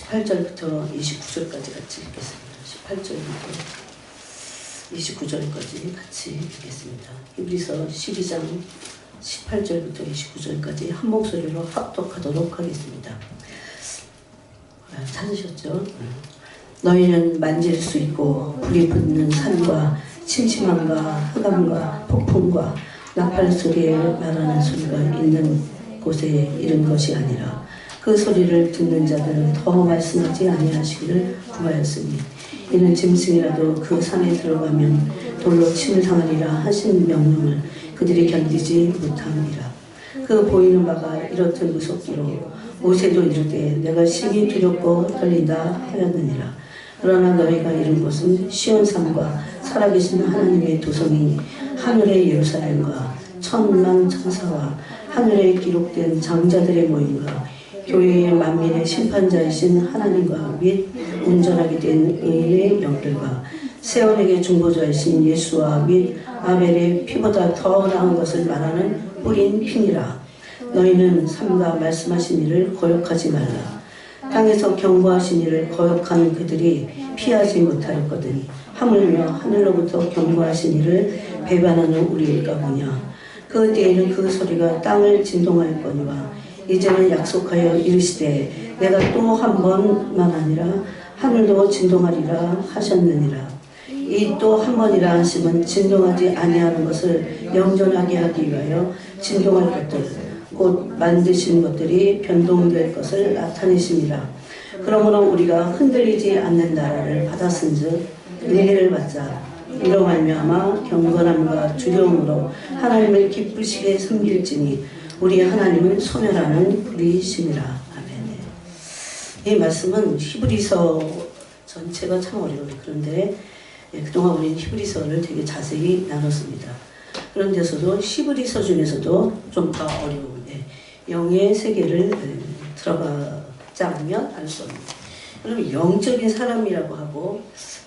18절부터 29절까지 같이 읽겠습니다. 18절부터 29절까지 같이 읽겠습니다. 히브리서 12장 18절부터 29절까지 한 목소리로 합독하도록 하겠습니다. 찾으셨죠? 너희는 만질 수 있고 불이 붙는 산과 침침함과 흑암과 폭풍과 나팔 소리에 말하는 소리가 있는 곳에 이른 것이 아니라 그 소리를 듣는 자들은 더 말씀하지 아니하시기를 구하였으니 이는 짐승이라도 그 산에 들어가면 돌로 침을 당하리라 하신 명령을 그들이 견디지 못함이라. 그 보이는 바가 이렇듯 무섭기로 모세도 이르되 내가 심히 두렵고 떨린다 하였느니라. 그러나 너희가 이른 곳은 시온산과 살아계신 하나님의 도성이 하늘의 예루살렘과 천만 천사와 하늘에 기록된 장자들의 모임과 교회의 만민의 심판자이신 하나님과 및 온전하게 된 의인의 영들과 세원에게 중보자이신 예수와 및 아벨의 피보다 더 나은 것을 말하는 뿌린 피니라. 너희는 삼가 말씀하신 이를 거역하지 말라. 땅에서 경고하신 이를 거역하는 그들이 피하지 못하였거든 하물며 하늘로부터 경고하신 이를 배반하는 우리일까 보냐. 그 때에는 그 소리가 땅을 진동하였거니와 이제는 약속하여 이르시되 내가 또 한 번만 아니라 하늘도 진동하리라 하셨느니라. 이 또 한 번이라 하심은 진동하지 아니하는 것을 영전하게 하기 위하여 진동할 것들 곧 만드신 것들이 변동될 것을 나타내심이라. 그러므로 우리가 흔들리지 않는 나라를 받았은즉 은혜를 받자. 이로 말미암아 경건함과 두려움으로 하나님을 기쁘시게 섬길지니 우리 하나님은 소멸하는 불이심이라. 아멘. 이 말씀은 히브리서 전체가 참 어려워요. 그런데 그동안 우리는 히브리서를 되게 자세히 나눴습니다. 그런데서도 히브리서 중에서도 좀 더 어려운 영의 세계를 들어가지 않으면 알 수 없는, 그럼 영적인 사람이라고 하고,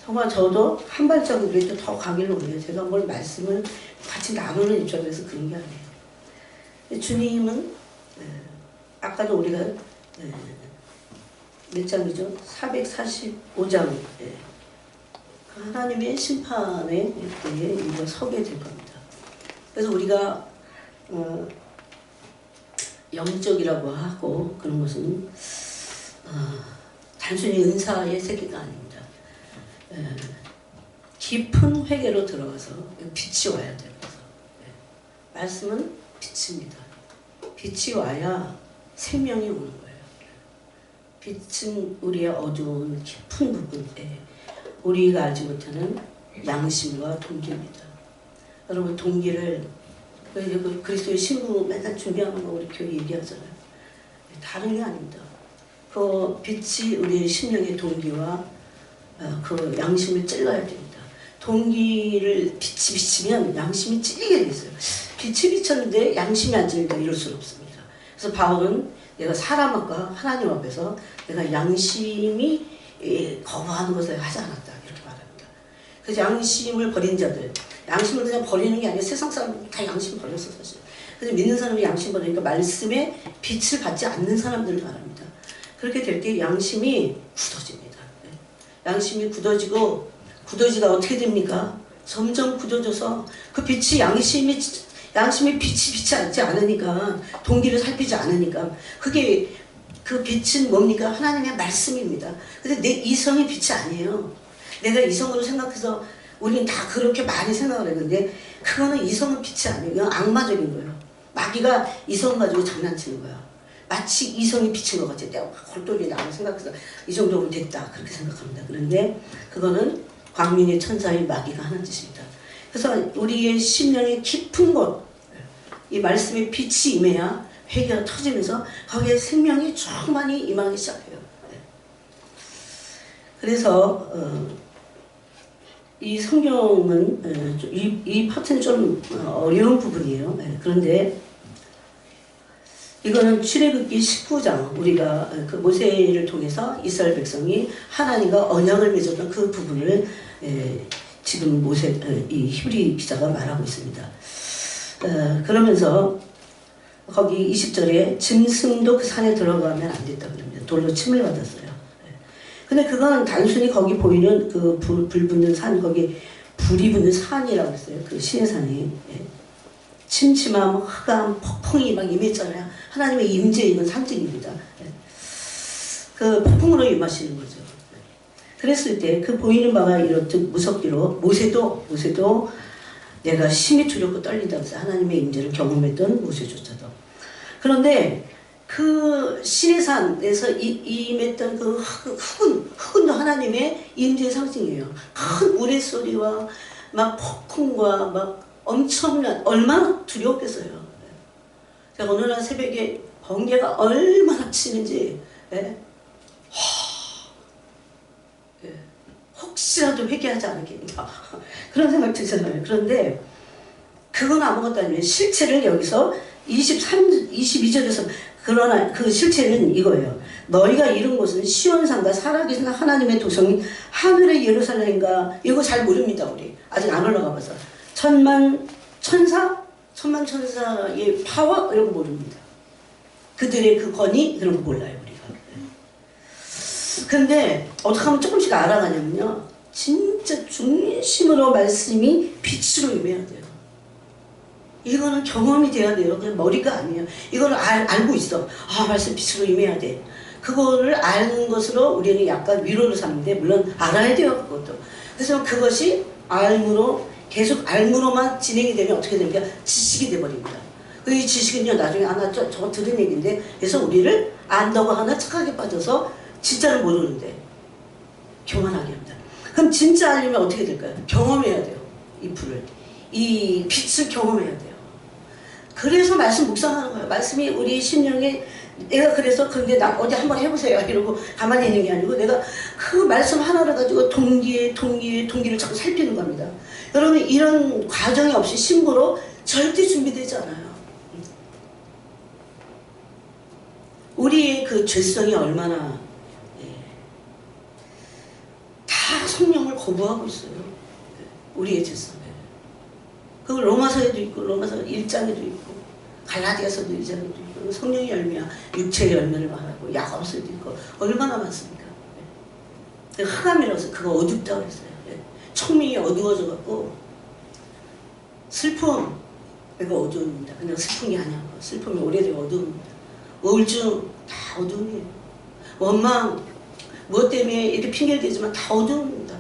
정말 저도 한 발자국 그래도 더 가기를 원해요. 제가 뭘 말씀을 같이 나누는 입장에서 그런 게 아니에요. 주님은 아까도 우리가 몇 장이죠? 445장 하나님의 심판에 우리가 서게 될 겁니다. 그래서 우리가 영적이라고 하고 그런 것은 단순히 은사의 세계가 아닙니다. 깊은 회개로 들어가서 빛이 와야 돼요. 말씀은 빛입니다. 빛이 와야 생명이 오는 거예요. 빛은 우리의 어두운 깊은 부분에 우리가 알지 못하는 양심과 동기입니다. 여러분, 동기를 그리스도의 신부 맨날 준비하는 거 우리 교회 얘기하잖아요. 다른 게 아닙니다. 그 빛이 우리의 심령의 동기와 그 양심을 찔러야 됩니다. 동기를 빛이 비치면 양심이 찔리게 돼 있어요. 빛이 비쳤는데 양심이 안 찔린다, 이럴 수는 없습니다. 그래서 바울은 내가 사람 앞과 하나님 앞에서 내가 양심이 거부하는 것을 하지 않았다, 이렇게 말합니다. 그래서 양심을 버린 자들, 양심을 그냥 버리는 게 아니라 세상 사람은 다 양심 버렸어, 사실. 그래서 믿는 사람이 양심 버리니까 말씀에 빛을 받지 않는 사람들을 말합니다. 그렇게 될 때 양심이 굳어집니다. 양심이 굳어지고, 굳어지다 어떻게 됩니까? 점점 굳어져서 그 빛이 양심이 빛이 비치지 않으니까, 동기를 살피지 않으니까, 그게 그 빛은 뭡니까? 하나님의 말씀입니다. 근데 내 이성이 빛이 아니에요. 내가 이성으로 생각해서 우리는 다 그렇게 많이 생각을 했는데, 그거는 이성은 빛이 아니에요. 그냥 악마적인 거예요. 마귀가 이성 가지고 장난치는 거야. 마치 이성이 빛인 것 같아. 내가 골똘히 나를 생각해서 이 정도면 됐다, 그렇게 생각합니다. 그런데 그거는 광민의 천사의 마귀가 하는 짓입니다. 그래서 우리의 심령의 깊은 곳, 이 말씀의 빛이 임해야 회개가 터지면서 거기에 생명이 충만히 임하기 시작해요. 그래서 이 성경은 이 파트는 좀 어려운 부분이에요. 그런데 이거는 출애굽기 19장, 우리가 그 모세를 통해서 이스라엘 백성이 하나님과 언약을 맺었던 그 부분을 지금 이 히브리 기자가 말하고 있습니다. 그러면서 거기 20절에 짐승도 그 산에 들어가면 안 됐다 그럽니다. 돌로 침을 받았어요. 근데 그건 단순히 거기 보이는 그 불 붙는 산, 거기 불이 붙는 산이라고 했어요. 그 시내산이. 예. 침침함, 흑암, 폭풍이 막 임했잖아요. 하나님의 임재 이건 상징입니다. 예. 그 폭풍으로 임하시는 거죠. 그랬을 때 그 보이는 바가 이렇듯 무섭기로 모세도 내가 심히 두렵고 떨린다고 해서 하나님의 임재를 경험했던 모세조차도. 그런데 그 시내산에서 임했던 그 흑은도 하나님의 임재의 상징이에요. 큰 우레소리와 막 폭풍과 막 엄청난, 얼마나 두려웠겠어요. 제가 어느 날 새벽에 번개가 얼마나 치는지, 예? 혹시라도 회개하지 않겠냐 그런 생각 들잖아요. 그런데 그건 아무것도 아니에요. 실체를 여기서 22절에서 그러나 그 실체는 이거예요. 너희가 이룬 곳은 시온산과 살아계신 하나님의 도성인 하늘의 예루살렘인가. 이거 잘 모릅니다. 우리 아직 안 올라가 봐서. 천만천사의 파워 이런 거 모릅니다. 그들의 그 권위 그런 거 몰라요. 근데 어떻게 하면 조금씩 알아가냐면요. 진짜 중심으로 말씀이 빛으로 임해야 돼요. 이거는 경험이 돼야 돼요. 그냥 머리가 아니에요. 이거를 알고 있어. 아, 말씀 빛으로 임해야 돼. 그거를 아는 것으로 우리는 약간 위로를 삼는데 물론 알아야 돼요. 그것도. 그래서 그것이 알므로 계속 알므로만 진행이 되면 어떻게 됩니까? 지식이 돼버립니다. 이 지식은요 나중에 저거 들은 얘기인데 그래서 우리를 안다고 하나 착하게 빠져서 진짜를 모르는데 교만하게 합니다. 그럼 진짜 알려면 어떻게 될까요? 경험해야 돼요. 이 불을. 이 빛을 경험해야 돼요. 그래서 말씀 묵상하는 거예요. 말씀이 우리 심령에 내가 그래서 근데 나 어디 한번 해보세요 이러고 가만히 있는 게 아니고 내가 그 말씀 하나를 가지고 동기를 자꾸 살피는 겁니다. 여러분 이런 과정이 없이 신부로 절대 준비되지 않아요. 우리의 그 죄성이 얼마나 다 성령을 거부하고 있어요. 우리의 죄성. 그걸 로마서에도 있고 로마서 1장에도 있고 갈라디아서도 1장에도 있고 성령의 열매야 육체의 열매를 말하고 야고보서도 있고 얼마나 많습니까? 흑암이라서 그거 어둡다고 했어요. 청명이 어두워져 갖고 슬픔 이거 어두웁니다. 그냥 슬픔이 아니야. 슬픔이 오래되면 어두웁니다. 우울증 다 어두움이에요. 원망 무엇 때문에 이렇게 핑계를 대지만 다 어두웁니다.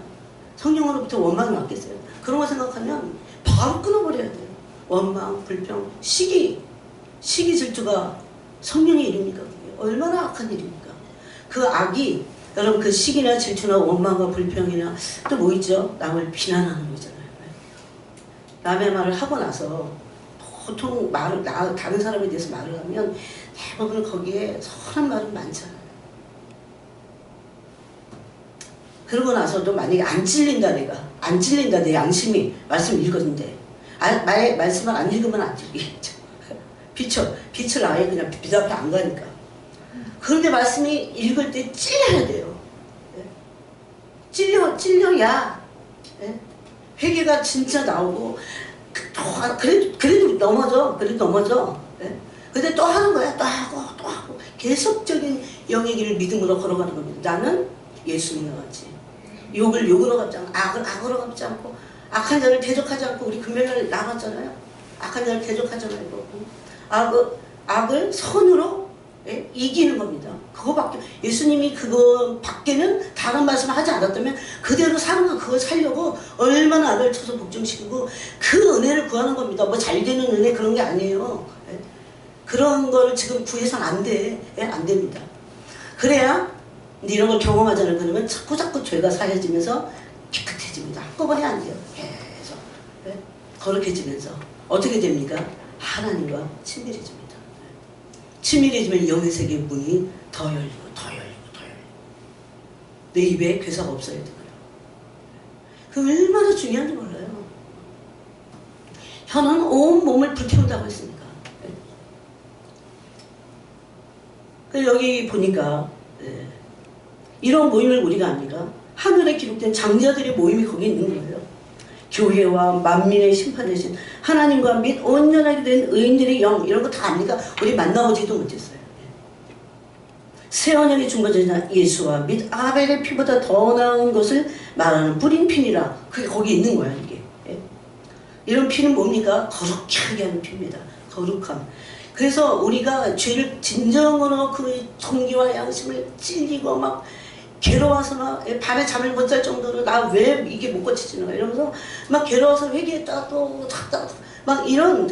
성령으로부터 원망이 왔겠어요. 그런 거 생각하면 바로 끊어버려야 돼요. 원망, 불평, 시기 질투가 성령의 일입니까? 그게 얼마나 악한 일입니까? 그 악이 여러분 그 시기나 질투나 원망과 불평이나 또 뭐 있죠? 남을 비난하는 거잖아요. 남의 말을 하고 나서 보통 다른 사람에 대해서 말을 하면 대부분 거기에 선한 말은 많잖아요. 그러고 나서도 만약에 안 찔린다 내 양심이 말씀 읽었는데 말씀을 안 읽으면 안 찔리겠죠. 빛을 아예 그냥 빛 앞에 안 가니까. 그런데 말씀이 읽을 때 찔려야 돼요. 찔려야 회개가 진짜 나오고 그래도 넘어져. 근데 또 하는 거야. 또 하고 계속적인 영의 길을 믿음으로 걸어가는 겁니다. 나는 예수님과 같이 욕을 욕으로 갚지 않고 악으로 갚지 않고 악한 자를 대적하지 않고 우리 금요일날 나갔잖아요. 악한 자를 대적하지 말고 악을 선으로 이기는 겁니다. 그거밖에 예수님이 그거 밖에는 다른 말씀을 하지 않았다면 그대로 사는 거 그걸 살려고 얼마나 악을 쳐서 복종시키고 그 은혜를 구하는 겁니다. 뭐 잘되는 은혜 그런 게 아니에요. 그런 걸 지금 구해서는 안 됩니다. 그래야 이런 걸 경험하잖아요. 그러면 자꾸 죄가 사해지면서 깨끗해집니다. 한꺼번에 안 돼요. 계속 거룩해지면서 어떻게 됩니까? 하나님과 친밀해집니다. 친밀해지면 영의 세계 문이 더 열리고 내 입에 괴사가 없어야 되고요. 그 얼마나 중요한지 몰라요. 혀는 온 몸을 불태운다고 했으니까. 여기 보니까 이런 모임을 우리가 압니까? 하늘에 기록된 장자들의 모임이 거기 있는 거예요. 교회와 만민의 심판 대신 하나님과 및 온전하게 된 의인들의 영 이런 거 다 압니까? 우리 만나보지도 못했어요. 새 언약이 준 거잖아. 예수와 및 아벨의 피보다 더 나은 것을 말하는 뿌린 피니라. 그게 거기 있는 거야 이게. 예? 이런 피는 뭡니까? 거룩하게 하게 하는 피입니다. 거룩함. 그래서 우리가 죄를 진정으로 그 정기와 양심을 찔리고 막 괴로워서 막 밤에 잠을 못 잘 정도로 나 왜 이게 못 고쳐지는가 이러면서 막 괴로워서 회개했다가 또 막 이런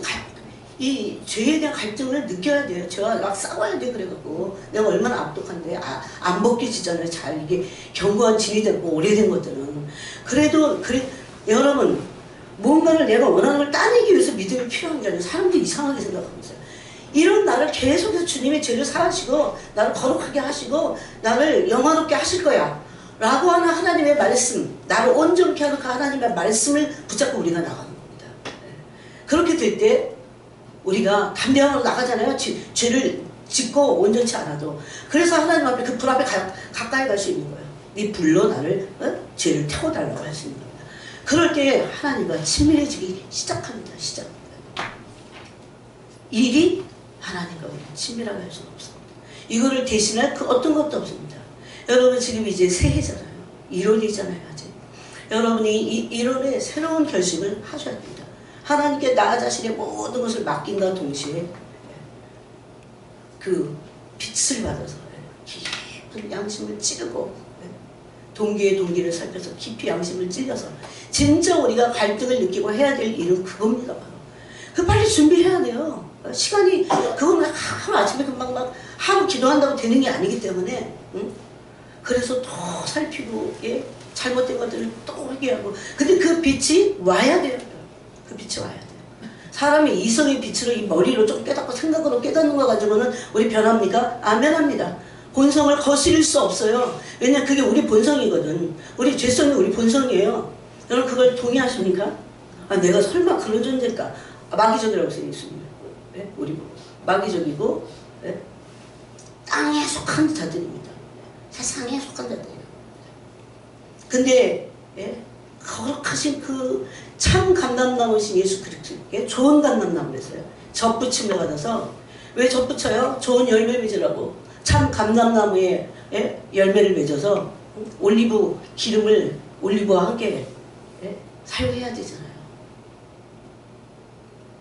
이 죄에 대한 갈등을 느껴야 돼요. 제가 막 싸워야 돼. 그래갖고 내가 얼마나 악독한데 안 벗겨지잖아요. 잘 이게 견고한 진이 되고 오래된 것들은. 그래도 그래 여러분 뭔가를 내가 원하는 걸 따내기 위해서 믿음이 필요한 게 아니라 사람들이 이상하게 생각하면서요. 이런 나를 계속해서 주님의 죄를 사하시고 나를 거룩하게 하시고 나를 영화롭게 하실 거야 라고 하는 하나님의 말씀, 나를 온전케 하는 그 하나님의 말씀을 붙잡고 우리가 나가는 겁니다. 그렇게 될 때 우리가 담대함으로 나가잖아요. 죄를 짓고 온전치 않아도. 그래서 하나님 앞에 그 불 앞에 가까이 갈 수 있는 거예요. 네 불로 나를 죄를 태워달라고 할 수 있는 겁니다. 그럴 때 하나님과 친밀해지기 시작합니다. 일이 하나님과 우리는 친밀하게 할 수가 없습니다. 이거를 대신할 그 어떤 것도 없습니다. 여러분 지금 이제 새해잖아요. 1월이잖아요. 아직. 여러분이 이 1월에 새로운 결심을 하셔야 됩니다. 하나님께 나 자신의 모든 것을 맡긴과 동시에 그 빛을 받아서 깊은 양심을 찌르고 동기의 동기를 살펴서 깊이 양심을 찔러서 진짜 우리가 갈등을 느끼고 해야 될 일은 그겁니다. 바로. 그 빨리 준비해야 돼요. 시간이 그건 하루 아침에 금방 막 하루 기도한다고 되는 게 아니기 때문에 그래서 또 살피고 잘못된 것들을 또 회개하고 근데 그 빛이 와야 돼요. 그 빛이 와야 돼요. 사람이 이성의 빛으로 이 머리로 좀 깨닫고 생각으로 깨닫는 거 가지고는 우리 변합니까? 안 변합니다. 본성을 거스릴 수 없어요. 왜냐면 그게 우리 본성이거든. 우리 죄성이 우리 본성이에요. 여러분 그걸 동의하십니까? 내가 설마 그런 존재일까? 마귀적이라고 했어요. 예수님. 우리 마귀적이고 땅에 속한 자들입니다. 세상에 속한 자들이에요. 근데 거룩하신 그 참 감람나무신 예수 그리스도께 좋은 감람나무랬어요. 젖붙임을 받아서 왜 젖붙여요? 좋은 열매 맺으라고. 참 감람나무에 열매를 맺어서 올리브 기름을 올리브와 함께 사용해야 되잖아요.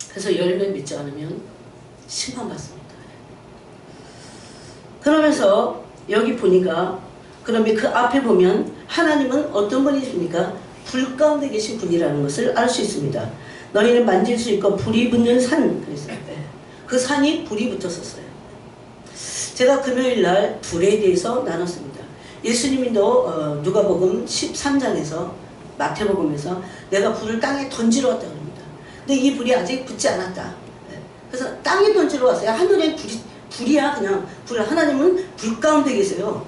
그래서 열매 맺지 않으면 심판받습니다. 그러면서 여기 보니까 그러면 그 앞에 보면 하나님은 어떤 분이십니까? 불 가운데 계신 분이라는 것을 알 수 있습니다. 너희는 만질 수 있고 불이 붙는 산 그랬어요. 그 산이 불이 붙었었어요. 제가 금요일날 불에 대해서 나눴습니다. 예수님도 누가복음 13장에서 마태복음에서 내가 불을 땅에 던지러 왔다고 합니다. 근데 이 불이 아직 붙지 않았다. 그래서 땅에 던지러 왔어요. 하늘에 불이야 그냥 불. 하나님은 불 가운데 계세요.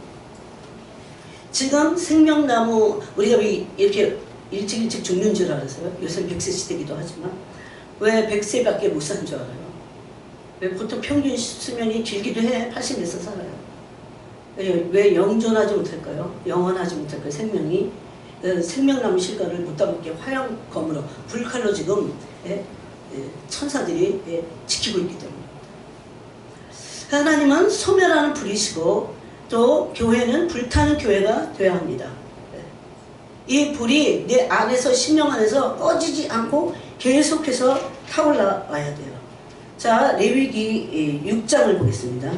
지금 생명나무 우리가 왜 이렇게 일찍 죽는 줄 알았어요? 요새 100세 시대기도 하지만 왜 100세밖에 못 사는 줄 알아요? 왜 보통 평균 수명이 길기도 해 80몇 세 살아요. 왜 영존하지 못할까요? 영원하지 못할까요? 생명이 생명나무 실과를 못 담게 화염검으로 불칼로 지금 천사들이 지키고 있기 때문에 하나님은 소멸하는 불이시고 또 교회는 불타는 교회가 되어야 합니다. 이 불이 내 안에서 심령 안에서 꺼지지 않고 계속해서 타올라 와야 돼요. 자, 레위기 6장을 보겠습니다.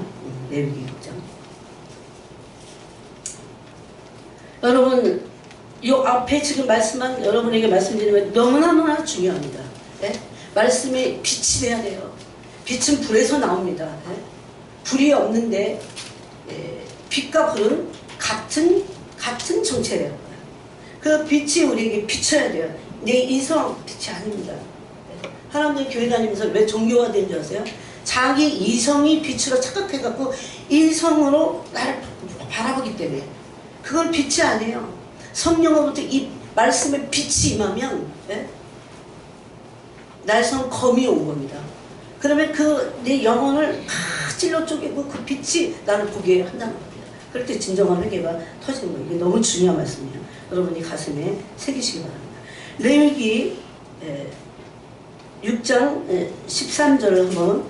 레위기 6장. 여러분 이 앞에 지금 말씀한 여러분에게 말씀드리면 너무나 중요합니다. 말씀에 빛이 돼야 돼요. 빛은 불에서 나옵니다. 불이 없는데 빛과 불은 같은 정체래요. 그 빛이 우리에게 비춰야 돼요. 내 이성 빛이 아닙니다. 사람들이 교회 다니면서 왜 종교가 된 줄 아세요? 자기 이성이 빛으로 착각해갖고 이성으로 나를 바라보기 때문에 그걸 빛이 아니에요. 성령으로부터 이 말씀에 빛이 임하면 날성 검이 온 겁니다. 그러면 그 내 영혼을 다 찔러 쪼개고 그 빛이 나를 보게 한다는 겁니다. 그럴 때 진정한 회개가 터지는 거예요. 이게 너무 중요한 말씀이에요. 여러분이 가슴에 새기시기 바랍니다. 레위기 6장 13절을 한번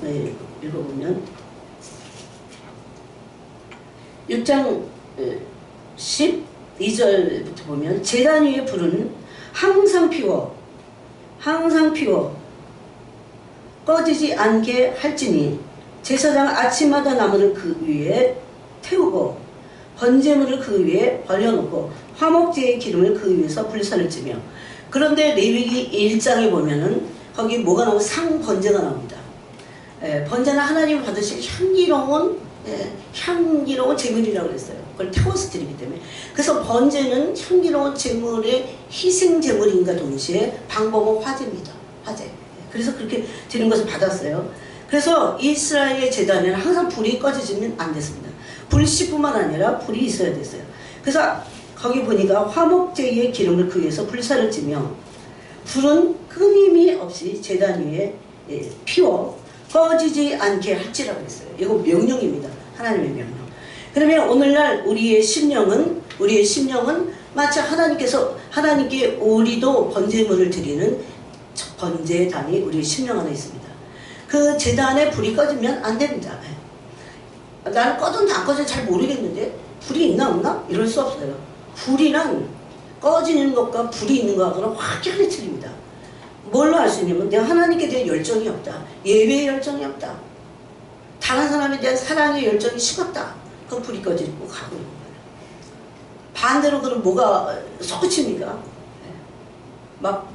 읽어보면 6장 12절부터 보면 제단 위에 불은 항상 피워 꺼지지 않게 할지니 제사장 아침마다 나무를 그 위에 태우고 번제물을 그 위에 벌려놓고 화목제의 기름을 그 위에서 불사를 찌며. 그런데 레위기 1장에 보면은 거기 뭐가 나오고 상번제가 나옵니다. 번제는 하나님이 받으실 향기로운 제물이라고 했어요. 그걸 태워서 드리기 때문에. 그래서 번제는 향기로운 제물의 희생 제물인가 동시에 방법은 화제입니다. 화제. 그래서 그렇게 드린 것을 받았어요. 그래서 이스라엘의 제단에는 항상 불이 꺼지지는 안 됐습니다. 불씨뿐만 아니라 불이 있어야 됐어요. 그래서 거기 보니까 화목제의 기름을 그 위에서 불사를 찌며 불은 끊임이 없이 제단 위에 피워 꺼지지 않게 할지라고 했어요. 이거 명령입니다. 하나님의 명령. 그러면 오늘날 우리의 심령은 마치 하나님께 우리도 번제물을 드리는 번제단이 우리의 심령 안에 있습니다. 그 제단에 불이 꺼지면 안 됩니다. 나는 꺼졌는지 안 꺼졌는지 잘 모르겠는데 불이 있나 없나? 이럴 수 없어요. 불이란 꺼지는 것과 불이 있는 것하고는 확연히 틀립니다. 뭘로 알 수 있냐면 내가 하나님께 대한 열정이 없다. 예배의 열정이 없다. 다른 사람에 대한 사랑의 열정이 식었다. 그럼 불이 꺼지고 가고 있는 거예요. 반대로 그럼 뭐가 솟구칩니까? 막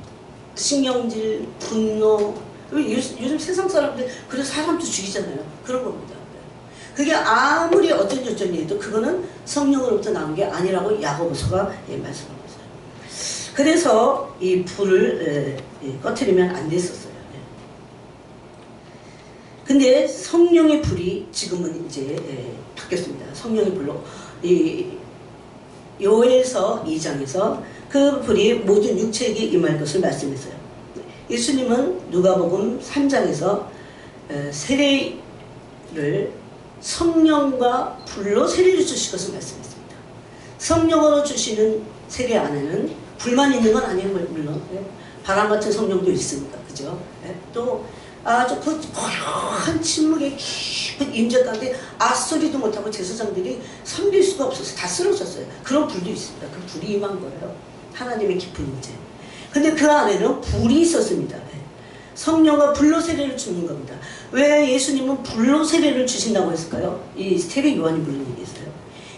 신경질, 분노. 요즘 세상 사람들 그래서 사람도 죽이잖아요. 그런 겁니다. 그게 아무리 어쩐지 해도 그거는 성령으로부터 나온 게 아니라고 야고보서가 말씀하고 있어요. 그래서 이 불을 꺼트리면 안 됐었어요. 근데 성령의 불이 지금은 이제 바뀌었습니다. 성령의 불로 요엘서 2장에서 그 불이 모든 육체에게 임할 것을 말씀했어요. 예수님은 누가복음 3장에서 세례를 성령과 불로 세례를 주실 것을 말씀했습니다. 성령으로 주시는 세례 안에는 불만 있는 건 아니에요. 물론 바람 같은 성령도 있습니다. 그죠? 또 아주 그 고요한 침묵의 깊은 임재 가운데 아소리도 못하고 제사장들이 섬길 수가 없어서 다 쓰러졌어요. 그런 불도 있습니다. 그 불이 임한 거예요. 하나님의 깊은 임재. 근데 그 안에는 불이 있었습니다. 성령과 불로 세례를 주는 겁니다. 왜 예수님은 불로 세례를 주신다고 했을까요? 이 세례 요한이 물은 얘기했어요.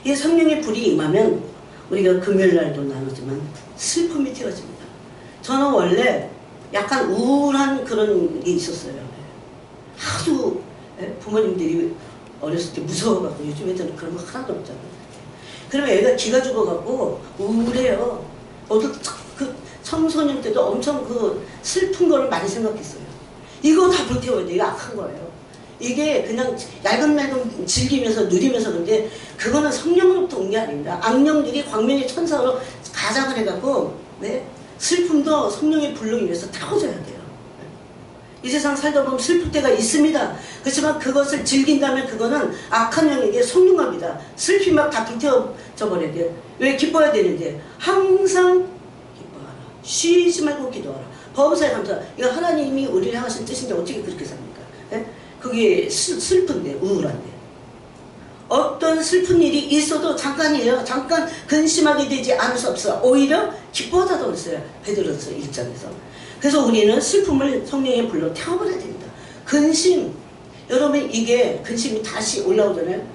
이 성령의 불이 임하면 우리가 금요일날도 나누지만 슬픔이 튀어집니다. 저는 원래 약간 우울한 그런 게 있었어요. 하도 부모님들이 어렸을 때 무서워갖고 요즘 애들은 그런 거 하나도 없잖아요. 그러면 애가 기가 죽어갖고 우울해요. 그 청소년 때도 엄청 그 슬픈 거를 많이 생각했어요. 이거 다 불태워야 돼. 이거 악한 거예요. 이게 그냥 얄근얄근 즐기면서 누리면서 그런데 그거는 성령으로부터 온 게 아닙니다. 악령들이 광명의 천사로 가장을 해갖고 슬픔도 성령의 불로 인해서 타고져야 돼요. 이 세상 살다 보면 슬플 때가 있습니다. 그렇지만 그것을 즐긴다면 그거는 악한 영에게 속는 슬픔 막 다 불태워져 버려야 돼요. 왜 기뻐야 되는데 항상 기뻐하라. 쉬지 말고 기도하라. 범사에 감사. 이거 하나님이 우리를 향하신 뜻인데 어떻게 그렇게 삽니까? 그게 슬픈데 우울한데 어떤 슬픈 일이 있어도 잠깐이에요. 잠깐 근심하게 되지 않을 수 없어. 오히려 기뻐하다고 그랬어요. 베드로서 1장에서. 그래서 우리는 슬픔을 성령의 불로 태워버려야 됩니다. 근심, 여러분 이게 근심이 다시 올라오잖아요.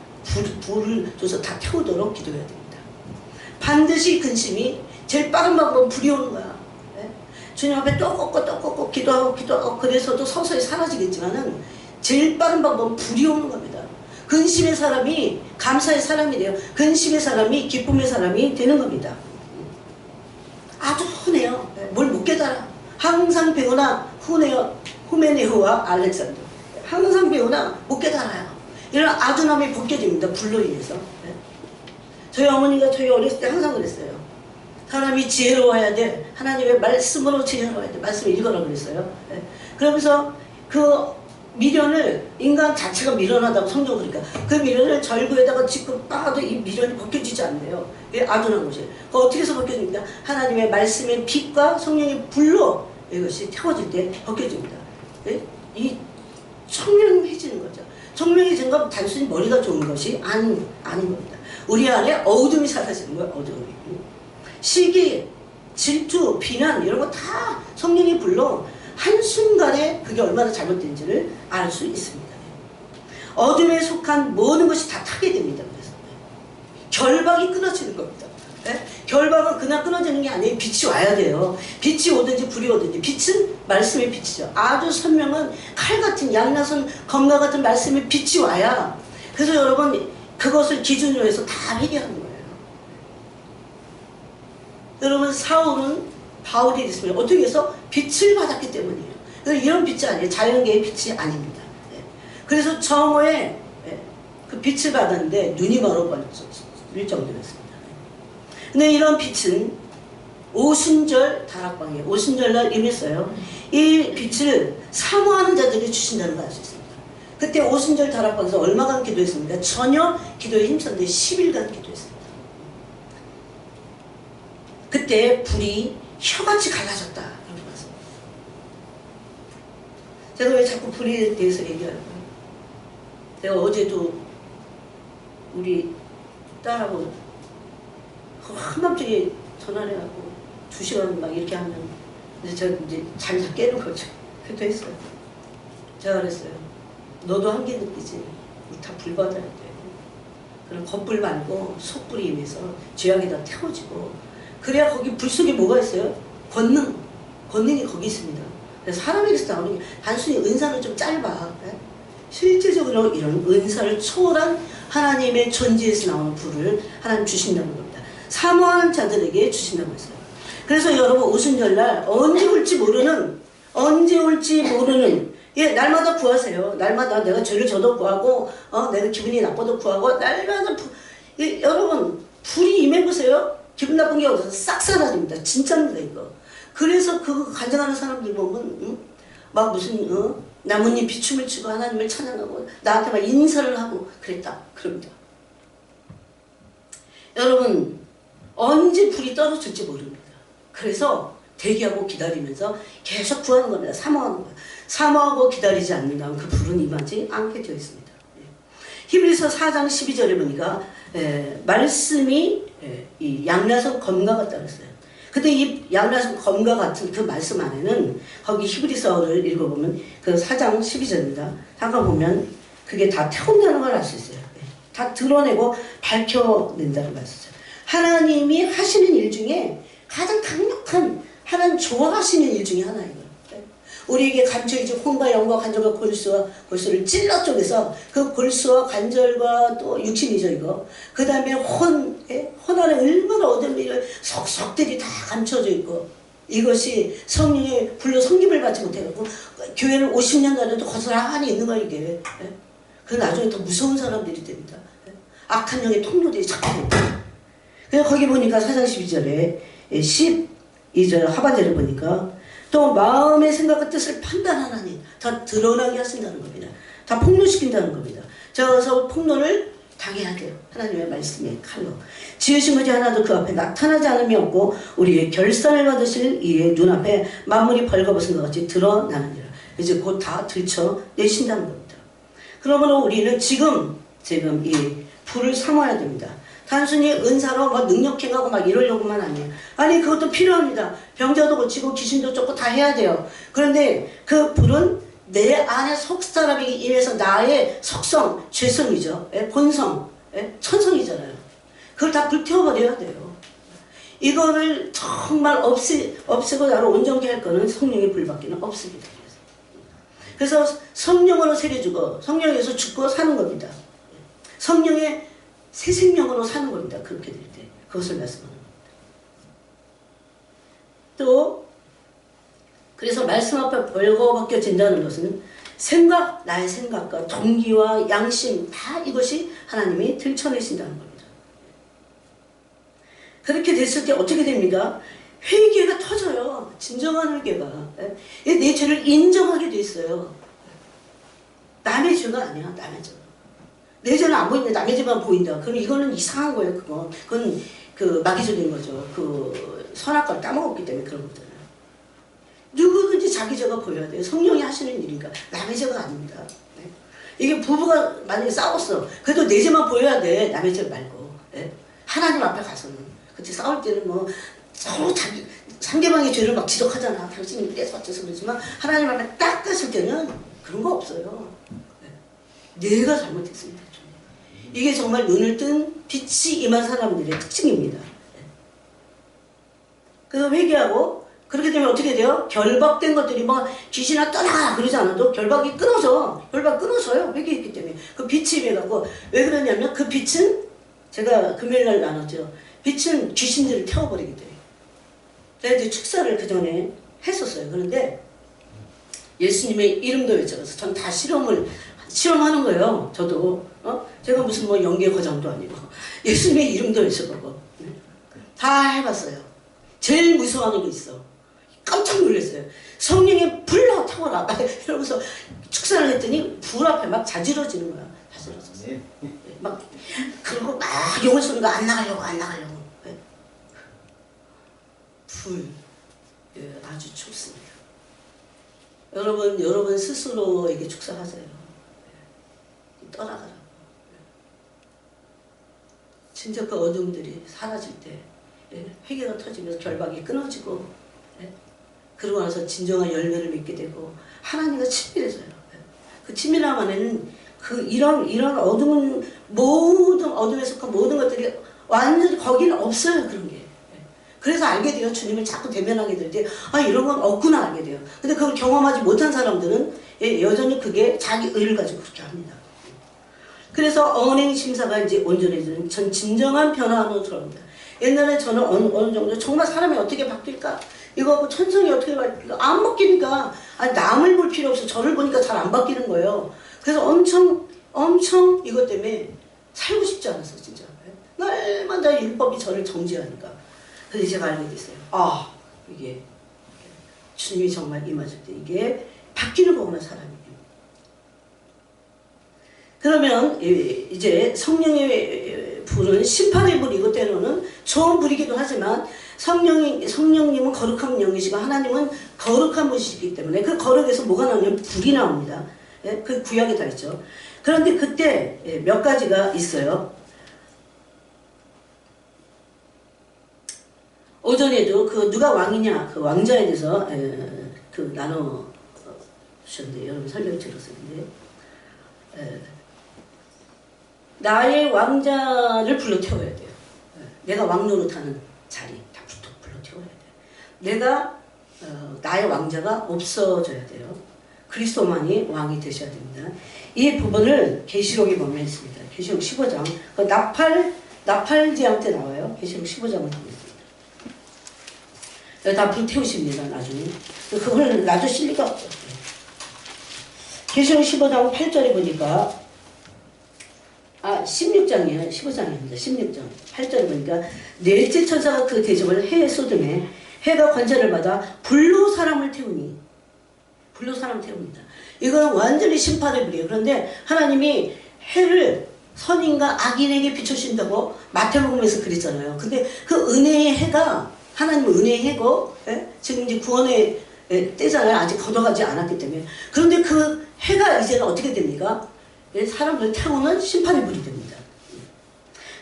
불을 줘서 다 태우도록 기도해야 됩니다. 반드시 근심이 제일 빠른 방법은 불이 오는 거야. 주님 앞에 또 꺾고 기도하고 그래서도 서서히 사라지겠지만은 제일 빠른 방법은 불이 오는 겁니다. 근심의 사람이 감사의 사람이 돼요. 근심의 사람이 기쁨의 사람이 되는 겁니다. 아주 흔해요. 뭘 못 깨달아. 항상 배우나 후메네후와 알렉산더. 항상 배우나 못 깨달아요. 이런 아두남이 벗겨집니다. 불로 인해서. 저희 어머니가 저희 어렸을 때 항상 그랬어요. 사람이 지혜로워야 돼. 하나님의 말씀으로 지혜로워야 돼. 말씀 읽어라 그랬어요. 그러면서 그 미련을 인간 자체가 미련하다고 성경 그러니까 그 미련을 절구에다가 짚고 빠도 이 미련이 벗겨지지 않네요. 이게 아둔한 것이. 그 어떻게 해서 벗겨집니까? 하나님의 말씀의 빛과 성령의 불로 이것이 태워질 때 벗겨집니다. 이 청명해지는 거죠. 청명해진 건 단순히 머리가 좋은 것이 아닌 겁니다. 우리 안에 어둠이 사라지는 거예요. 어둠이. 시기, 질투, 비난 이런 거 다 성령이 불러 한순간에 그게 얼마나 잘못된지를 알 수 있습니다. 어둠에 속한 모든 것이 다 타게 됩니다. 그래서 결박이 끊어지는 겁니다. 네? 결박은 그냥 끊어지는 게 아니에요. 빛이 와야 돼요. 빛이 오든지 불이 오든지. 빛은 말씀의 빛이죠. 아주 선명한 칼 같은 양나선 검과 같은 말씀의 빛이 와야. 그래서 여러분 그것을 기준으로 해서 다 회개하는 거예요. 여러분 사울은 바울이 됐습니다. 어떻게 해서 빛을 받았기 때문이에요. 그래서 이런 빛이 아니에요. 자연계의 빛이 아닙니다. 네. 그래서 정오에 그 빛을 받았는데 눈이 멀어버릴 정도였습니다. 근데 이런 빛은 오순절 다락방이에요. 오순절날 임했어요. 이 빛을 사모하는 자들에게 주신다는 걸 알 수 있습니다. 그때 오순절 다락방에서 얼마간 기도했습니까? 전혀 기도에 힘썼는데 10일간 기도했습니다. 그때 불이 혀같이 갈라졌다. 라고 봤습니다. 제가 왜 자꾸 불에 대해서 얘기할까요? 제가 어제도 우리 딸하고 한밤중에 전화를 해갖고 2시간 막 이렇게 하면 이제 제가 이제 잠이 깨는 거죠. 그것도 했어요. 제가 그랬어요. 너도 한계 느끼지? 우리 다 불 받아야 돼. 그럼 겉불 말고 속불이 임해서 죄악에다 태워지고 그래야 거기 불 속에 뭐가 있어요? 권능이 거기 있습니다. 그래서 사람에게서 나오는 게 단순히 은사는 좀 짧아. 네? 실제적으로 이런 은사를 초월한 하나님의 존재에서 나오는 불을 하나님 주신다는 겁니다. 사모하는 자들에게 주신다고 했어요. 그래서 여러분 오순절날 언제 올지 모르는 예, 날마다 구하세요. 날마다 내가 죄를 져도 구하고 내가 기분이 나빠도 구하고 날마다 예, 여러분 불이 임해보세요. 기분 나쁜 게 없어서 싹 사라집니다. 진짜입니다 이거. 그래서 그거 간증하는 사람들 보면 막 무슨 나뭇잎 비춤을 추고 하나님을 찬양하고 나한테 막 인사를 하고 그랬다. 그럽니다. 여러분 언제 불이 떨어질지 모릅니다. 그래서 대기하고 기다리면서 계속 구하는 겁니다. 사모하는 거예요. 사모하고 기다리지 않는다면 그 불은 임하지 않게 되어 있습니다. 히브리서 4장 12절에 보니까 말씀이 이 양나선 검과 같다 그랬어요. 근데 이 양나선 검과 같은 그 말씀 안에는 거기 히브리서를 읽어보면 그 4장 12절입니다. 잠깐 보면 그게 다 태운다는 걸 알 수 있어요. 다 드러내고 밝혀낸다는 걸 알 수 있어요. 하나님이 하시는 일 중에 가장 강력한 하나님 좋아하시는 일 중에 하나예요. 우리에게 감춰있지 혼과 영과 관절과 골수를 찔러 쪼개서 그 골수와 관절과 또 육신이죠 이거. 그 다음에 혼 안에 얼마나 어둠이 속속들이 다 감춰져 있고 이것이 성령의 불로 성김을 받지 못해갖고 교회를 50년 다녀도 고스란히 있는 거야 이게. 그 나중에 더 무서운 사람들이 됩니다. 악한 영의 통로들이 자꾸 됩니다. 그래서 거기 보니까 4장 12절에 12절 하반절을 보니까 또 마음의 생각과 뜻을 판단하나니 다 드러나게 하신다는 겁니다. 다 폭로시킨다는 겁니다. 자, 그래서 폭로를 당해야 돼요. 하나님의 말씀의 칼로. 지으신 것이 하나도 그 앞에 나타나지 않음이 없고 우리의 결산을 받으실 이의 눈앞에 만물이 벌거벗은 것 같이 드러나느니라. 이제 곧 다 들춰내신다는 겁니다. 그러므로 우리는 지금 이 불을 삼아야 됩니다. 단순히 은사로 막 능력행하고 막 이러려고만 아니에요. 아니 그것도 필요합니다. 병자도 고치고 귀신도 쫓고 다 해야 돼요. 그런데 그 불은 내 안에 속사람에게 임해서 나의 속성, 죄성이죠. 본성, 천성이잖아요. 그걸 다 불태워버려야 돼요. 이거를 정말 없애고 나를 온전케 할 거는 성령의 불밖에는 없습니다. 그래서 성령으로 새겨주고 성령에서 죽고 사는 겁니다. 성령의 새 생명으로 사는 겁니다. 그렇게 될 때. 그것을 말씀하는 겁니다. 또 그래서 말씀 앞에 벌거벗겨진다는 것은 나의 생각과 동기와 양심 다 이것이 하나님이 들춰내신다는 겁니다. 그렇게 됐을 때 어떻게 됩니까? 회개가 터져요. 진정한 회개가. 내 죄를 인정하게 돼 있어요. 남의 죄가 아니야. 남의 죄. 내 죄는 안 보이는데 남의 죄만 보인다. 그럼 이거는 이상한 거예요. 그건 그 마귀적인 거죠. 그 선악과를 따먹었기 때문에 그런 거잖아요. 누구든지 자기 죄가 보여야 돼요. 성령이 하시는 일이니까 남의 죄가 아닙니다. 이게 부부가 만약에 싸웠어. 그래도 내 죄만 보여야 돼. 남의 죄 말고. 하나님 앞에 가서는. 그치, 싸울 때는 뭐 서로 상대방의 죄를 막 지적하잖아. 당신이 이래서 어째서 그러지만 하나님 앞에 딱 갔을 때는 그런 거 없어요. 내가 잘못했습니다. 이게 정말 눈을 뜬 빛이 임한 사람들의 특징입니다. 그래서 회개하고 그렇게 되면 어떻게 돼요? 결박된 것들이 뭐 귀신아 떠나 그러지 않아도 결박이 끊어져. 결박 끊어져요. 회개했기 때문에. 그 빛이 임해가고 왜 그러냐면 그 빛은 제가 금요일날 나눴죠. 빛은 귀신들을 태워버리기 때문에. 제가 이제 축사를 그 전에 했었어요. 그런데 예수님의 이름도 외쳐서 전 다 실험하는 거예요. 저도. 제가 무슨 뭐 연계 과정도 아니고 예수님의 이름도 외쳐보고 다 해봤어요. 제일 무서워하는 게 있어. 깜짝 놀랐어요. 성령의 불러 타오라 이러면서 축사를 했더니 불 앞에 막 자지러지는 거야. 자지러졌어요. 막 그리고 막 용을 쏘는 거 안 나가려고. 불 아주 춥습니다. 여러분 스스로에게 축사하세요. 떠나가라. 진짜 그 어둠들이 사라질 때 회개가 터지면서 결박이 끊어지고 그러고 나서 진정한 열매를 맺게 되고 하나님과 친밀해져요. 그 친밀함 안에는 이런 어둠에 속한 모든 것들이 완전히 거기는 없어요. 그런 게. 그래서 알게 돼요. 주님을 자꾸 대면하게 될 때 이런 건 없구나 알게 돼요. 근데 그걸 경험하지 못한 사람들은 여전히 그게 자기 의를 가지고 그렇게 합니다. 그래서 언행 심사가 이제 온전해지는 전 진정한 변화하는 사람입니다. 옛날에 저는 어느 정도 정말 사람이 어떻게 바뀔까? 이거 천성이 어떻게 바뀔까? 안 바뀌니까 남을 볼 필요 없어. 저를 보니까 잘 안 바뀌는 거예요. 그래서 엄청 이것 때문에 살고 싶지 않았어 진짜. 날마다 율법이 저를 정죄하니까. 그래서 제가 알게 됐어요. 이게 주님이 정말 임하실 때 이게 바뀌는 거구나 사람이. 그러면 이제 성령의 불은 심판의 불이고 때로는 좋은 불이기도 하지만 성령님은 거룩한 영이시고 하나님은 거룩한 분이시기 때문에 그 거룩에서 뭐가 나오냐면 불이 나옵니다. 그 구약에 다 있죠. 그런데 그때 몇 가지가 있어요. 오전에도 그 누가 왕이냐 그 왕자에 대해서 나눠 주셨는데 여러분 설명을 들었었는데 나의 왕자를 불러 태워야 돼요. 내가 왕 노릇하는 자리 다 불러 태워야 돼요. 내가 나의 왕자가 없어져야 돼요. 그리스도만이 왕이 되셔야 됩니다. 이 부분을 계시록에 보면 있습니다. 계시록 15장 그 나팔제한 때 나와요. 계시록 15장을 보겠습니다. 다 불 태우십니다. 나중에 그걸 놔두실 리가 없죠. 계시록 15장 8절에 보니까 16장이에요. 15장입니다. 16장 8절에 보니까 넷째 천사가 그 대접을 해에 쏟음에 해가 관찰을 받아 불로 사람을 태우니 불로 사람을 태웁니다. 이건 완전히 심판의 불이에요. 그런데 하나님이 해를 선인과 악인에게 비춰주신다고 마태복음에서 그랬잖아요. 근데 그 은혜의 해가 하나님은 은혜의 해고 지금 이제 구원의 때잖아요. 아직 걷어가지 않았기 때문에. 그런데 그 해가 이제는 어떻게 됩니까? 사람들 태우는 심판의 불이 됩니다.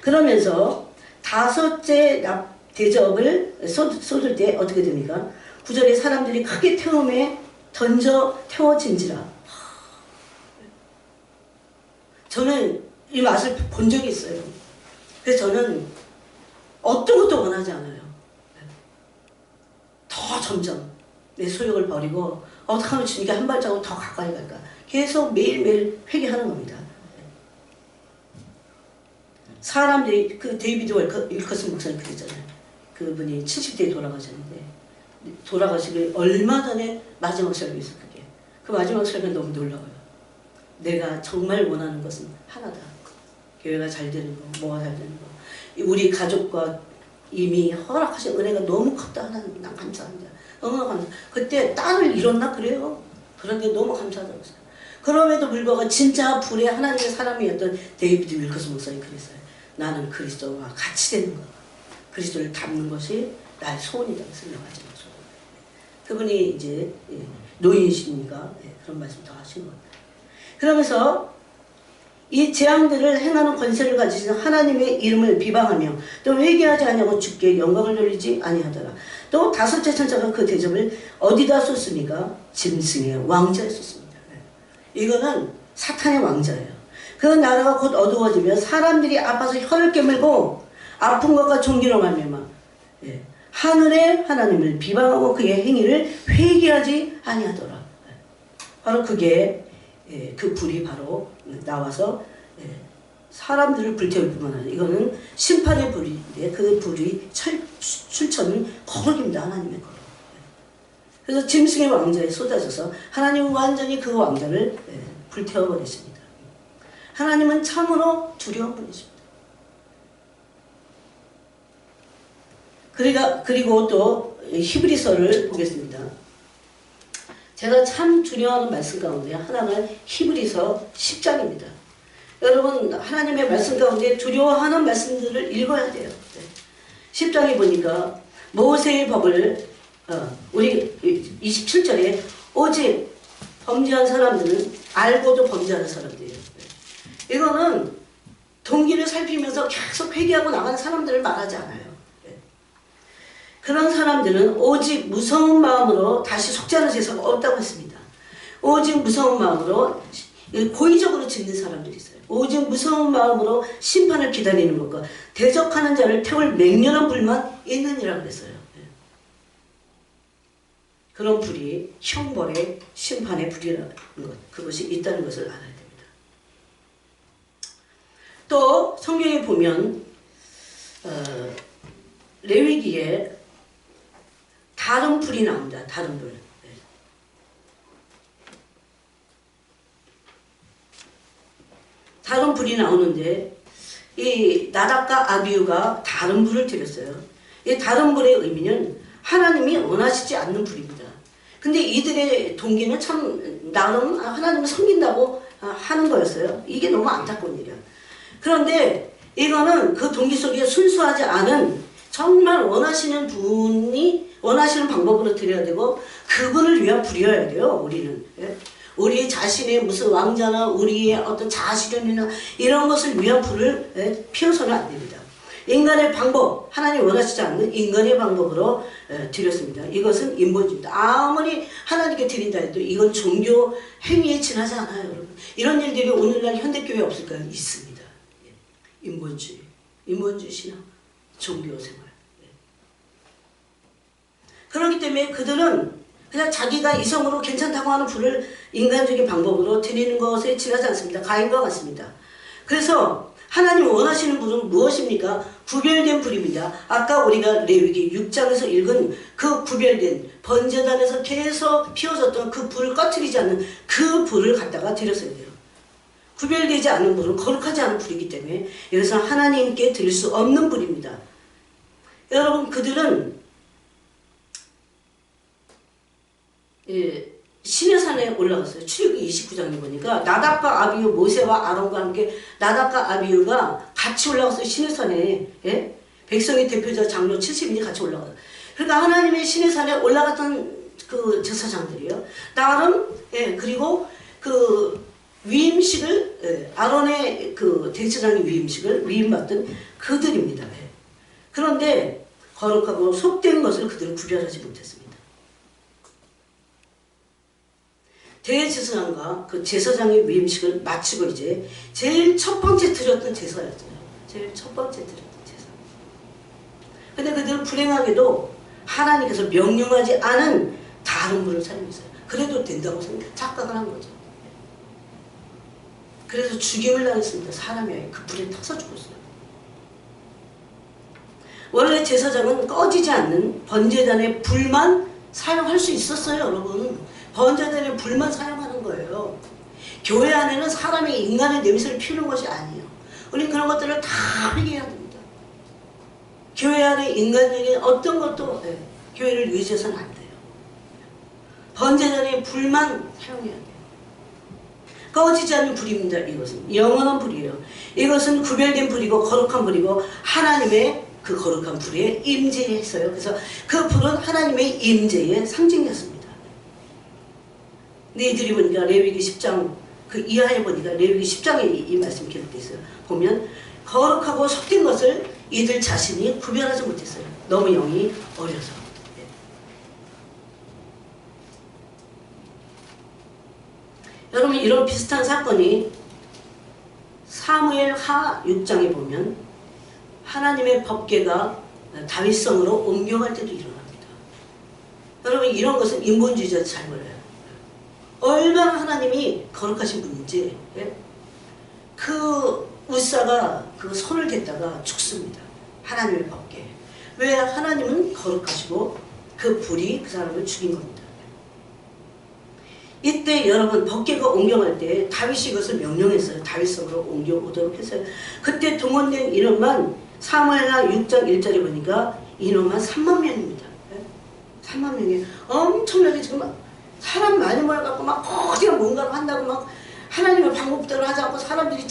그러면서 다섯째 대접을 쏟을 때 어떻게 됩니까? 9절에 사람들이 크게 태움에 태워진지라. 저는 이 맛을 본 적이 있어요. 그래서 저는 어떤 것도 원하지 않아요. 더 점점 내 소욕을 버리고 어떻게 하면 주님께 한 발자국 더 가까이 갈까? 계속 매일매일 회개하는 겁니다. 사람들이 그 데이비드 윌커슨 목사님 그랬잖아요. 그분이 70대에 돌아가셨는데 돌아가시기 얼마 전에 마지막 설교에서 그게 그 마지막 설교는 너무 놀라워요. 내가 정말 원하는 것은 하나다. 교회가 잘 되는 거, 뭐가 잘 되는 거. 우리 가족과 이미 허락하신 은혜가 너무 컸다. 하나님 난 감사합니다. 너무 감사. 그때 딸을 잃었나 그래요. 그런데 너무 감사하다고 했어요. 그럼에도 불구하고 진짜 불의 하나님의 사람이었던 데이비드 윌커슨 목사님 그랬어요. 나는 그리스도와 같이 되는 거. 그리스도를 닮는 것이 나의 소원이라고 생각하지 마소. 그분이 이제 노인이시니까 그런 말씀 더 하신 겁니다. 그러면서 이 재앙들을 행하는 권세를 가지신 하나님의 이름을 비방하며 또 회개하지 아니하고 주께 영광을 돌리지 아니하더라. 또 다섯째 천사가 그 대접을 어디다 쏟습니까? 짐승의 왕자에 쏟습니다. 이거는 사탄의 왕자예요. 그 나라가 곧 어두워지며 사람들이 아파서 혀를 깨물고 아픈 것과 종기로 말미암아 하늘의 하나님을 비방하고 그의 행위를 회개하지 아니하더라. 바로 그게 그 불이 바로 나와서 사람들을 불태울 뿐만 아니라 이거는 심판의 불인데 그 불이 출처는 거룩입니다. 하나님의 거룩. 그래서 짐승의 왕자에 쏟아져서 하나님은 완전히 그 왕자를 불태워버리십니다. 하나님은 참으로 두려운 분이십니다. 그리고 또 히브리서를 보겠습니다. 제가 참 두려워하는 말씀 가운데 하나가 히브리서 10장입니다. 여러분 하나님의 말씀 가운데 두려워하는 말씀들을 읽어야 돼요. 10장에 보니까 모세의 법을 우리 27절에 오직 범죄한 사람들은 알고도 범죄하는 사람들이에요. 이거는 동기를 살피면서 계속 회개하고 나가는 사람들을 말하지 않아요. 그런 사람들은 오직 무서운 마음으로 다시 속죄하는 제사가 없다고 했습니다. 오직 무서운 마음으로 고의적으로 짓는 사람들이 있어요. 오직 무서운 마음으로 심판을 기다리는 것과 대적하는 자를 태울 맹렬한 불만 있느니라 그랬어요. 그런 불이 형벌의 심판의 불이라는 것, 그것이 있다는 것을 알아야 됩니다. 또 성경에 보면 레위기에 다른 불이 나옵니다. 다른 불. 다른 불이 나오는데 이 나답과 아비후가 다른 불을 드렸어요. 이 다른 불의 의미는 하나님이 원하시지 않는 불입니다. 근데 이들의 동기는 참 나름 하나님을 섬긴다고 하는 거였어요. 이게 너무 안타까운 일이야. 그런데 이거는 그 동기 속에 순수하지 않은 정말 원하시는 분이 원하시는 방법으로 드려야 되고 그분을 위한 불이어야 돼요. 우리는. 우리 자신의 무슨 왕자나 우리의 어떤 자아실현이나 이런 것을 위한 불을 피워서는 안 됩니다. 인간의 방법, 하나님 원하시지 않는 인간의 방법으로 드렸습니다. 이것은 인본주의입니다. 아무리 하나님께 드린다 해도 이건 종교 행위에 지나지 않아요. 여러분. 이런 일들이 오늘날 현대교회에 없을까요? 있습니다. 인본주의 신앙, 종교생활. 그렇기 때문에 그들은 그냥 자기가 이성으로 괜찮다고 하는 불을 인간적인 방법으로 드리는 것에 지나지 않습니다. 가인과 같습니다. 그래서 하나님 원하시는 불은 무엇입니까? 구별된 불입니다. 아까 우리가 레위기 6장에서 읽은 그 구별된 번제단에서 계속 피워졌던 그 불을 꺼트리지 않는 그 불을 갖다가 드렸어야 돼요. 구별되지 않은 불은 거룩하지 않은 불이기 때문에 여기서 하나님께 드릴 수 없는 불입니다. 여러분 그들은 시내산에 올라갔어요. 출애굽기 29장에 보니까 나답과 아비후, 모세와 아론과 함께 나답과 아비후가 같이 올라갔어요. 시내산에. 백성의 대표자 장로 70인이 같이 올라가요. 그러니까 하나님의 시내산에 올라갔던 그 제사장들이요. 나름 그리고 그 위임식을 아론의 그 대제사장의 위임식을 위임받던 그들입니다. 그런데 거룩하고 속된 것을 그들은 구별하지 못했습니다. 대제사장과 그 제사장의 위임식을 마치고 이제 제일 첫 번째 드렸던 제사였죠. 제일 첫 번째 드렸던 제사. 근데 그들은 불행하게도 하나님께서 명령하지 않은 다른 분을 사용했어요. 그래도 된다고 착각을 한 거죠. 그래서 죽임을 당했습니다. 사람이 그 불에 타서 죽었어요. 원래 제사장은 꺼지지 않는 번제단의 불만 사용할 수 있었어요. 여러분. 번제단의 불만 사용하는 거예요. 교회 안에는 사람이 인간의 냄새를 피우는 것이 아니에요. 우리는 그런 것들을 다 회개해야 됩니다. 교회 안에 인간적인 어떤 것도 교회를 유지해서는 안 돼요. 번제단의 불만 사용해야 돼요. 꺼지지 않는 불입니다. 이것은 영원한 불이에요. 이것은 구별된 불이고 거룩한 불이고 하나님의 그 거룩한 불에 임재했어요. 그래서 그 불은 하나님의 임재의 상징이었습니다. 근데 이들이 보니까 레위기 10장 그 이하에 보니까 레위기 10장에 이 말씀이 기록되어 있어요. 보면 거룩하고 섞인 것을 이들 자신이 구별하지 못했어요. 너무 영이 어려서. 여러분, 이런 비슷한 사건이 사무엘 하 6장에 보면 하나님의 법궤가 다윗성으로 옮겨갈 때도 일어납니다. 여러분, 이런 것은 인본주의자 잘 몰라요. 얼마나 하나님이 거룩하신 분인지. 그 우사가 그 손을 댔다가 죽습니다. 하나님의 법궤. 왜? 하나님은 거룩하시고 그 불이 그 사람을 죽인 겁니다. 이때 여러분, 법궤가 옮겨갈 때 다윗이 이것을 명령했어요. 다윗성으로 옮겨오도록 했어요. 그때 동원된 인원만 사무엘하 6장 1절에 보니까 인원만 3만 명입니다. 3만 명이 엄청나게 지금 막 사람 많이 모여갖고 막 어디가 뭔가를 한다고 막 하나님의 방법대로 하지 않고 사람들이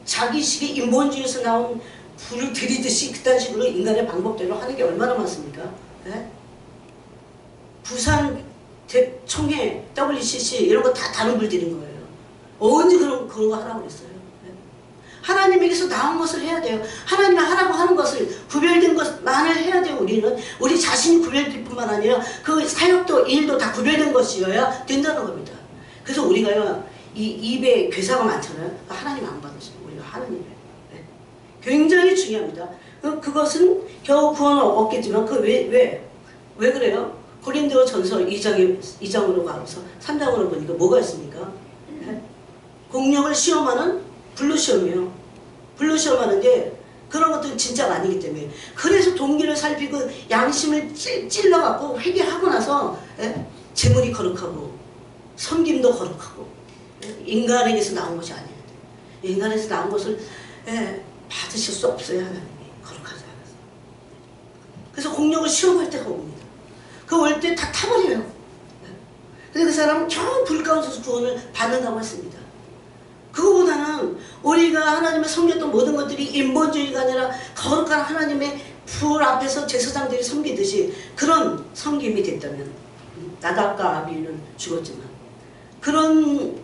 자기식의 인본주의에서 나온 불을 들이듯이 그딴 식으로 인간의 방법대로 하는 게 얼마나 많습니까? 부산 총회, WCC 이런 거 다 다른 불들인 거예요. 언제 그런 거 하라고 그랬어요? 하나님에게서 나온 것을 해야 돼요. 하나님이 하라고 하는 것을 구별된 것만을 해야 돼요. 우리 자신이 구별될 뿐만 아니라 그 사역도 일도 다 구별된 것이어야 된다는 겁니다. 그래서 우리가요, 이 입에 괴사가 많잖아요. 하나님 안 받으시는 우리가 하나님을 굉장히 중요합니다. 그것은 겨우 구원을 얻겠지만 왜 그래요? 고린도 전서 2장으로 가서 3장으로 보니까 뭐가 있습니까? 공력을 시험하는 불로시험이에요. 불로시험하는데 그런 것들은 진짜가 아니기 때문에. 그래서 동기를 살피고 양심을 찔러갖고 회개하고 나서 재물이 거룩하고 섬김도 거룩하고 인간에게서 나온 것이 아니에요. 인간에서 나온 것을 받으실 수 없어요. 하나님이 거룩하지 않아서. 그래서 공력을 시험할 때가 옵니다. 그 올 때 다 타버려요. 근데 그 사람은 겨우 불 가운데서 구원을 받는다고 했습니다. 그거보다는 우리가 하나님의 섬겼던 모든 것들이 인본주의가 아니라 거룩한 하나님의 불 앞에서 제사장들이 섬기듯이 그런 섬김이 됐다면, 나답과 아비는 죽었지만 그런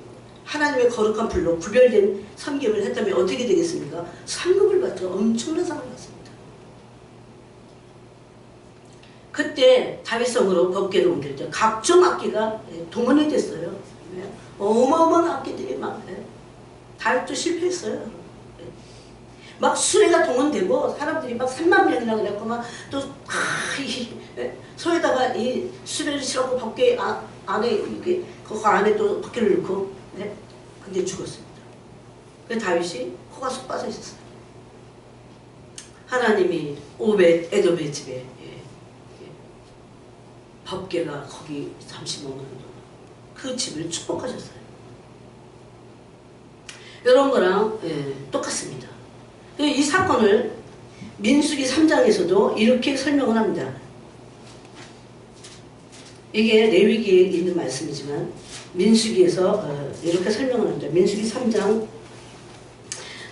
하나님의 거룩한 불로 구별된 섬김을 했다면 어떻게 되겠습니까? 상급을 받죠. 엄청난 상을 받습니다. 그때 다윗성으로 법궤를 옮길 때 각종 악기가 동원이 됐어요. 어마어마한 악기들이 막 다윗도 실패했어요. 막 수레가 동원되고 사람들이 막 3만 명이나 그랬고 막 또 소에다가 이 수레를 실었고 법궤 안에 이렇게 그 안에 또 법궤를 넣고 근데 죽었습니다. 그 다윗이 코가 쏙 빠져 있었어요. 하나님이 에돔의 집에 법궤가 거기 잠시 머무는 동안 그 집을 축복하셨어요. 이런 거랑 똑같습니다. 이 사건을 민수기 3장에서도 이렇게 설명을 합니다. 이게 레위기에 있는 말씀이지만 민수기에서 이렇게 설명을 합니다. 민수기 3장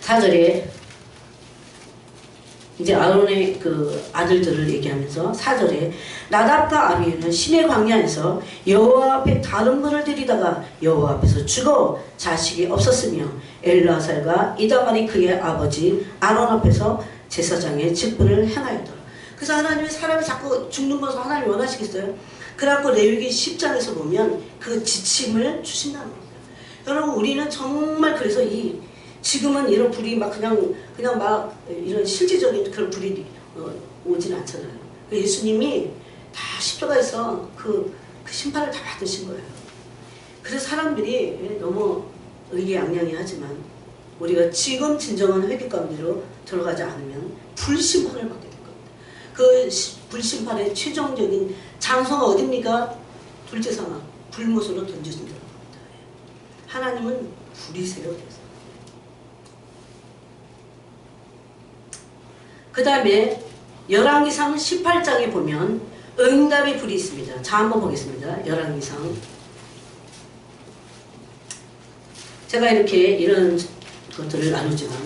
4절에 이제 아론의 그 아들들을 얘기하면서 4절에 나답과 아비후는 시내 광야에서 여호와 앞에 다른 분을 데리다가 여호와 앞에서 죽어 자식이 없었으며 엘르아살과 이다말이 그의 아버지 아론 앞에서 제사장의 직분을 행하였더라. 그래서 하나님이 사람이 자꾸 죽는 것을 하나님이 원하시겠어요? 그래갖고 레위기 10장에서 보면 그 지침을 주신다는 겁니다. 여러분, 우리는 정말 그래서 지금은 이런 불이 막 그냥 막 이런 실질적인 그런 불이 오진 않잖아요. 예수님이 다 십자가에서 그 심판을 다 받으신 거예요. 그래서 사람들이 너무 의기양양이 하지만 우리가 지금 진정한 회개 가운데로 들어가지 않으면 불심판을 받게 될 겁니다. 그 불심판의 최종적인 장소가 어딥니까? 둘째 사망, 불못으로 던져진다는 겁니다. 하나님은 불이세요. 그 다음에 열왕기상 18장에 보면 응답의 불이 있습니다. 자, 한번 보겠습니다. 열왕기상. 제가 이렇게 이런 것들을 나누지만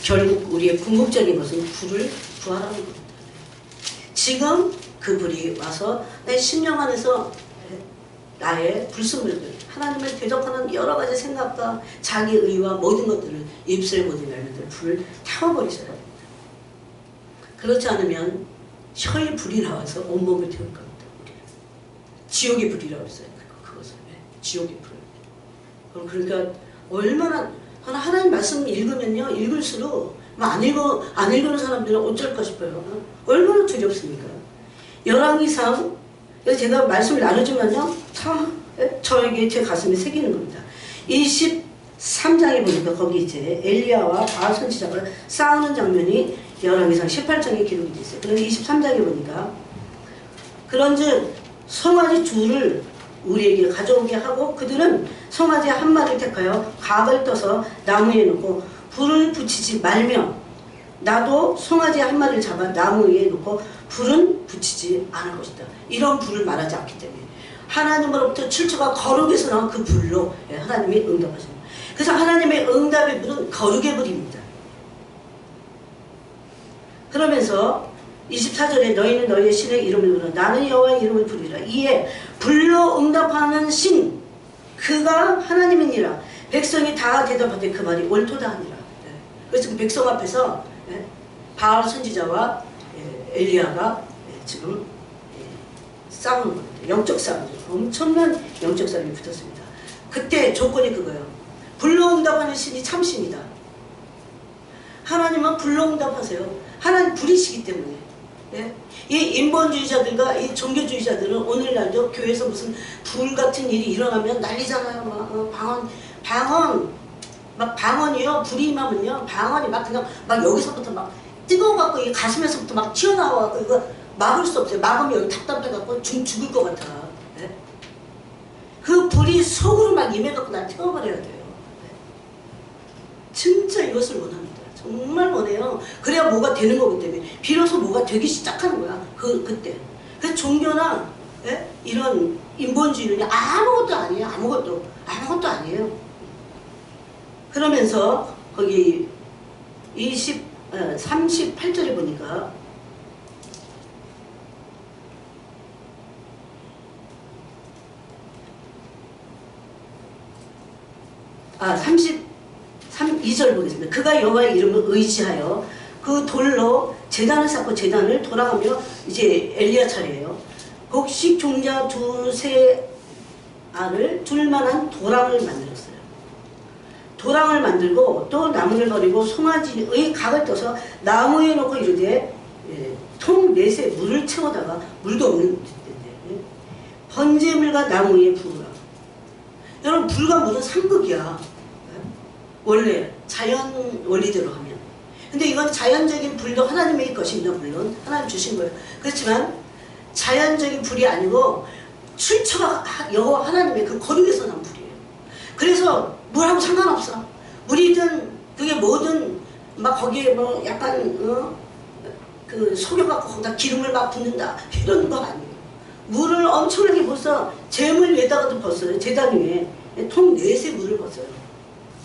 결국 우리의 궁극적인 것은 불을 구하라는 겁니다. 지금 그 불이 와서 내 심령 안에서 나의 불순물들, 하나님을 대적하는 여러 가지 생각과 자기 의와 모든 것들을 입술에 모든 열매들 불을 태워버리셔야 됩니다. 그렇지 않으면 혀에 불이 나와서 온몸을 태울 겁니다. 지옥의 불이라고 했어요. 그것을. 지옥의 불. 그러니까 얼마나 하나님 말씀 읽으면요, 읽을수록 안 읽는 사람들은 어쩔까 싶어요. 얼마나 두렵습니까? 열왕기상, 제가 말씀을 나누지만요, 참 저에게 제 가슴에 새기는 겁니다. 23장에 보니까 거기 이제 엘리야와 바알 선지자가 싸우는 장면이 열왕기상 18장에 기록이 되어 있어요. 그런데 23장에 보니까 그런즉 송아지 둘을 우리에게 가져오게 하고 그들은 송아지 한 마리를 택하여 각을 떠서 나무에 놓고 불을 붙이지 말며 나도 송아지 한 마리를 잡아 나무 위에 놓고 불은 붙이지 않을 것이다. 이런 불을 말하지 않기 때문에 하나님으로부터 출처가 거룩에서 나온 그 불로 하나님이 응답하십니다. 그래서 하나님의 응답의 불은 거룩의 불입니다. 그러면서 24절에 너희는 너희의 신의 이름을 부르라. 나는 여호와의 이름을 부르리라. 이에 불로 응답하는 신 그가 하나님이니라. 백성이 다 대답하되 그 말이 옳도다 하니라. 그래서 그 백성 앞에서 바알 선지자와 엘리야가 지금 싸우는 겁니다. 영적 싸움이죠. 엄청난 영적 싸움이 붙었습니다. 그때 조건이 그거예요. 불로 응답하는 신이 참신이다. 하나님은 불로 응답하세요. 하나님 불이시기 때문에. 이 인본주의자들과 이 종교주의자들은 오늘날도 교회에서 무슨 불 같은 일이 일어나면 난리잖아요. 막 방언이요. 불이 임하면요. 방언이 막 그냥 막 여기서부터 막 뜨거워갖고 이 가슴에서부터 막 튀어나와갖고 이거 막을 수 없어요. 막으면 여기 답답해갖고 죽을 것 같아. 그 불이 속으로 막 임해갖고 날 태워버려야 돼요. 진짜 이것을 원합니다. 정말 원해요. 그래야 뭐가 되는 거기 때문에 비로소 뭐가 되기 시작하는 거야. 그때. 그래서 종교나 이런 인본주의는 아무것도 아니에요. 아무것도 아니에요. 그러면서 거기 38절에 보니까 아 32절 보겠습니다. 그가 여호와의 이름을 의지하여 그 돌로 제단을 쌓고 제단을 돌아가며 이제 엘리야 차례예요. 곡식 종자 두세 알을 둘만한 도랑을 만들었어요. 도랑을 만들고 또 나무를 버리고 송아지의 각을 떠서 나무에 놓고 이르되 통 넷에 물을 채우다가 물도 없는 때인데 번제물과 나무 위에 부으라. 여러분 불과 물은 상극이야. 원래 자연 원리대로 하면. 근데 이건 자연적인 불도 하나님의 것입니다. 물론 하나님 주신 거예요. 그렇지만 자연적인 불이 아니고 출처가 여호와 하나님의 그 거룩에서 난 불이에요. 그래서 물하고 상관없어. 물이든 그게 뭐든 막 거기에 뭐 약간 그 속여갖고 거기다 기름을 막 붓는다 이런 거 아니에요. 물을 엄청나게 벌써 재물 위에다가도 벗어요. 제단 위에 통 넷의 물을 벗어요.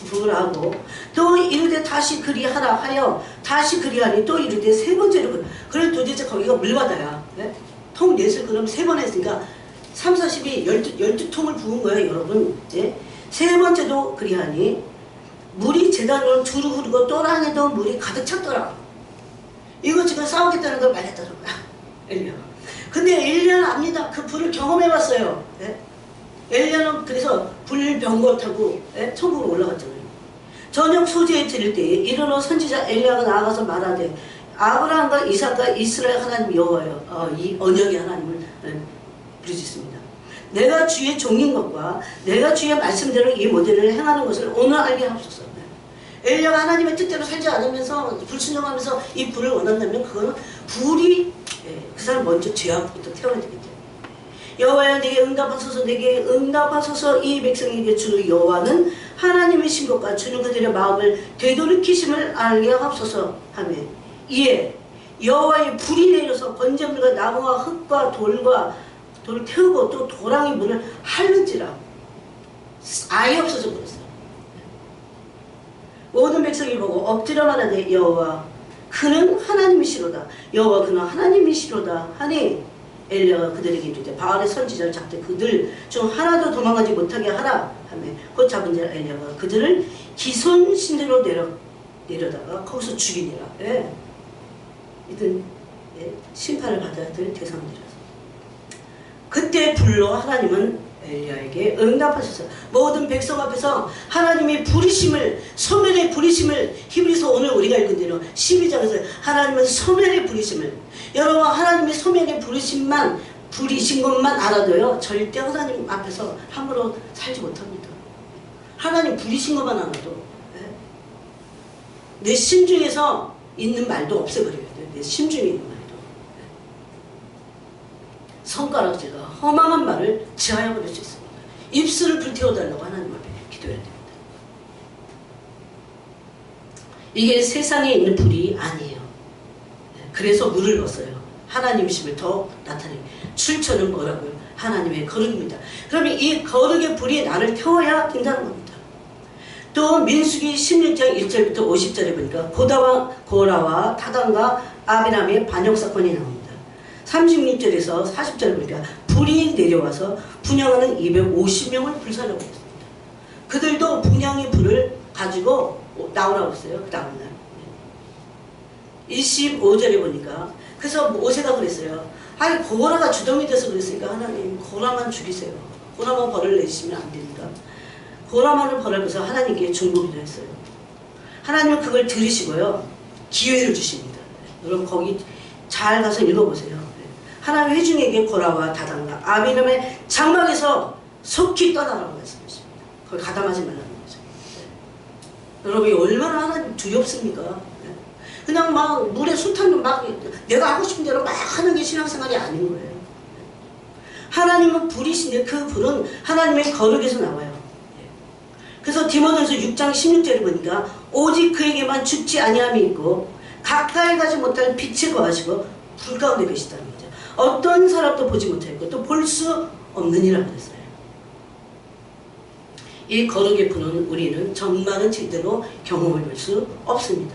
부을 하고 또 이르되 다시 그리하라 하여 다시 그리하니 또 이르되 세 번째로 그럼 도대체 거기가 물바다야. 통 넷을 그럼 세 번 했으니까 3, 40이 12통을 부은 거예요. 여러분. 세 번째도 그리하니 물이 제단으로 두루 흐르고 또랑에도 물이 가득 찼더라. 이거 지금 싸우겠다는 걸 말했다는 거야. 엘리야. 근데 엘리야는 압니다. 그 불을 경험해봤어요. 엘리야는 그래서 불병거 타고 천국으로 올라갔잖아요. 저녁 소재에 드릴 때에 이르러 선지자 엘리야가 나아가서 말하되 아브라함과 이삭과 이스라엘 하나님 여호와여 이 언약의 하나님을 부르짖습니다. 내가 주의 종인 것과 내가 주의 말씀대로 이 모델을 행하는 것을 오늘 알게 하옵소서. 엘리야가 하나님의 뜻대로 살지 않으면서 불순종하면서 이 불을 원한다면 그거는 불이 그 사람 먼저 죄악부터 태워야 되기 때문에 여호와여 내게 응답하소서 내게 응답하소서 이 백성에게 주 여호와는 하나님이신 것과 주는 그들의 마음을 되돌이키심을 알게 하옵소서 하며 이에 여호와의 불이 내려서 번제물과 나무와 흙과 돌을 태우고 또 도랑의 문을 할는지라 아예 없어져 버렸어요. 모든 백성이 보고 엎드려 말하되 여호와 그는 하나님이시로다 여호와 그는 하나님이시로다 하니 엘리야가 그들에게 이르되 바알의 선지자를 잡되 그들 중 하나도 도망가지 못하게 하라 하며 곧 잡은 자 엘리야가 그들을 기손 신대로 내려다가 거기서 죽이니라. 예. 이들 심판을 받아야 될 대상들이라서. 그때 불러 하나님은 엘리야에게 응답하셨어요. 모든 백성 앞에서 하나님의 부리심을, 소멸의 부리심을, 히브리서 오늘 우리가 읽은 대로 12장에서 하나님은 소멸의 부리심을, 여러분 하나님의 소멸의 부리심만, 부리신 것만 알아도요 절대 하나님 앞에서 함부로 살지 못합니다. 하나님 부리신 것만 알아도 내 심중에서 있는 말도 없애버려야 돼요. 내 심중에 있는 말도. 손가락질과 허망한 말을 제하여버릴 수 있습니다. 입술을 불태워달라고 하나님 앞에 기도해야 됩니다. 이게 세상에 있는 불이 아니에요. 그래서 물을 넣었어요. 하나님심을 더 나타내요. 출처는 뭐라고요? 하나님의 거룩입니다. 그러면 이 거룩의 불이 나를 태워야 된다는 겁니다. 또 민수기 16장 1절부터 50절에 보니까 고라와 다단과 아비람의 반역사건이 나옵니다. 36절에서 40절에 보니까 불이 내려와서 분향하는 250명을 불살라고 했습니다. 그들도 분향의 불을 가지고 나오라고 했어요. 그 다음날 25절에 보니까 그래서 모세가 그랬어요. 아니 고라가 주동이 돼서 그랬으니까 하나님 고라만 죽이세요. 고라만 벌을 내시면 안 됩니다. 고라만을 벌하면서 하나님께 중보기도 했어요. 하나님은 그걸 들으시고요 기회를 주십니다. 여러분 거기 잘 가서 읽어보세요. 하나님 회중에게 고라와 다단과 아비람의 장막에서 속히 떠나라고 말씀하십니다. 거기 가담하지 말라는 거죠. 여러분이 얼마나 하나님 두렵습니까? 그냥 막 물에 sul탄을 막 내가 하고 싶은 대로 막 하는 게 신앙생활이 아닌 거예요. 하나님은 불이신데 그 불은 하나님의 거룩에서 나와요. 그래서 디모데후서 6장 16절에 보니까 오직 그에게만 죽지 아니함이 있고 가까이 가지 못할 빛에 거하시고 불 가운데 계시다는 거죠. 어떤 사람도 보지 못하고 또 볼 수 없느니라 그랬어요. 이 거룩의 불은 우리는 정말은 제대로 경험을 볼 수 없습니다.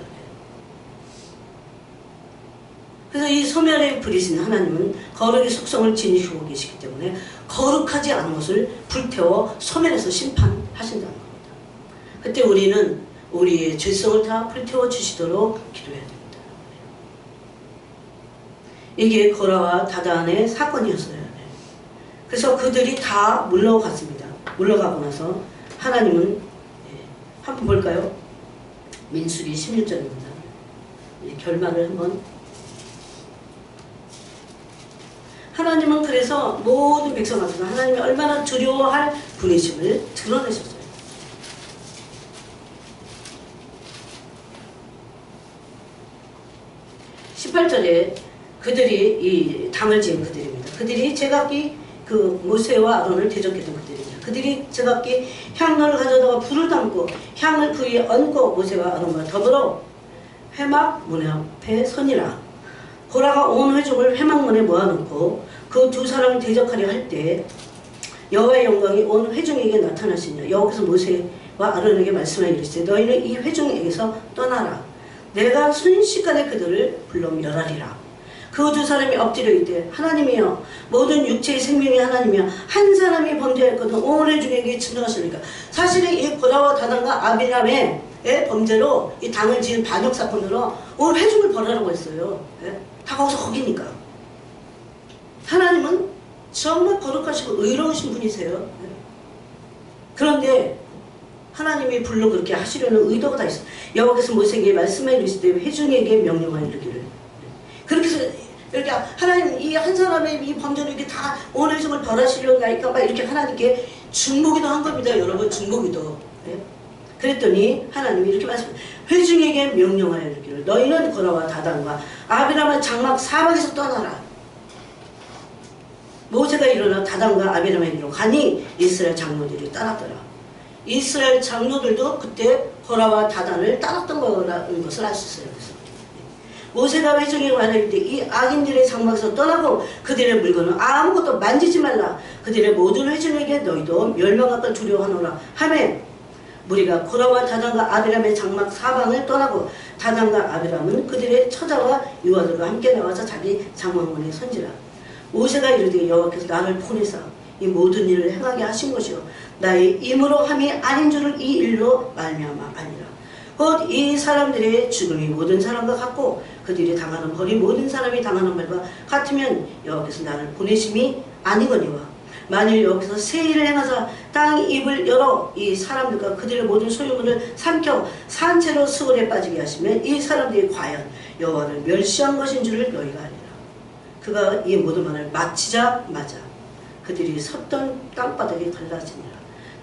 그래서 이 소멸의 불이신 하나님은 거룩의 속성을 지니시고 계시기 때문에 거룩하지 않은 것을 불태워 소멸해서 심판하신다는 겁니다. 그때 우리는 우리의 죄성을 다 불태워 주시도록 기도해야 됩니다. 이게 고라와 다단의 사건이었어요. 그래서 그들이 다 물러갔습니다. 물러가고 나서 하나님은 한번 볼까요? 민수기 16절입니다. 결말을 한번. 하나님은 그래서 모든 백성 앞에서 하나님이 얼마나 두려워할 분이심을 드러내셨어요. 18절에 그들이 이 당을 지은 그들입니다. 그들이 제각기 그 모세와 아론을 대적했던 그들입니다. 그들이 제각기 향로를 가져다가 불을 담고 향을 그 위에 얹고 모세와 아론과 더불어 회막 문 앞에 서니라. 고라가 온 회중을 회막문에 모아놓고 그 두 사람을 대적하려 할 때 여호와의 영광이 온 회중에게 나타나시니라. 여호와께서 모세와 아론에게 말씀하여 이르시되 너희는 이 회중에게서 떠나라. 내가 순식간에 그들을 불러 멸하리라. 그 두 사람이 엎드려 이르되 하나님이여 모든 육체의 생명이 하나님이여 한 사람이 범죄했거든 온 회중에게 증거하시니까. 사실은 이 고라와 다단과 아비람의 범죄로 이 당을 지은 반역 사건으로 온 회중을 벌하라고 했어요. 다 거기니까. 하나님은 정말 거룩하시고 의로우신 분이세요. 그런데 하나님이 불러 그렇게 하시려는 의도가 다 있어요. 여호와께서 모세에게 말씀하여 이르시되 회중에게 명령하여 이르기를. 그렇게 해서 이렇게 하나님 이 한 사람의 이 범죄로 이렇게 다 온 회중을 벌하시려고 하니까 막 이렇게 하나님께 중보기도 한 겁니다. 여러분 중보기도. 그랬더니 하나님이 이렇게 말씀해요. 회중에게 명령하여 이르기를 너희는 고라와 다단과 아비람의 장막 사막에서 떠나라. 모세가 일어나 다단과 아비람에게로 가니 이스라엘 장로들이 따랐더라. 이스라엘 장로들도 그때 고라와 다단을 따랐던 거라는 것을 알 수 있어요. 그래서 모세가 회중에게 말할 때 이 악인들의 장막에서 떠나고 그들의 물건은 아무것도 만지지 말라. 그들의 모든 회중에게 너희도 멸망할까 두려워하노라 하며 무리가 고라와 다단과 아비람의 장막 사방을 떠나고 다단과 아비람은 그들의 처자와 유아들과 함께 나와서 자기 장막문에 선지라. 모세가 이르되 여호와께서 나를 보내사 이 모든 일을 행하게 하신 것이요 나의 임으로 함이 아닌 줄을 이 일로 말미암아 아니라 곧 이 사람들의 죽음이 모든 사람과 같고 그들이 당하는 벌이 모든 사람이 당하는 벌과 같으면 여호와께서 나를 보내심이 아니거니와 만일 여호와께서 새 일을 행하사 땅 입을 열어 이 사람들과 그들의 모든 소유물을 삼켜 산채로 수월에 빠지게 하시면 이 사람들이 과연 여호와를 멸시한 것인 줄을 너희가 아니라 그가 이 모든 말을 마치자마자 그들이 섰던 땅바닥이 갈라지니라.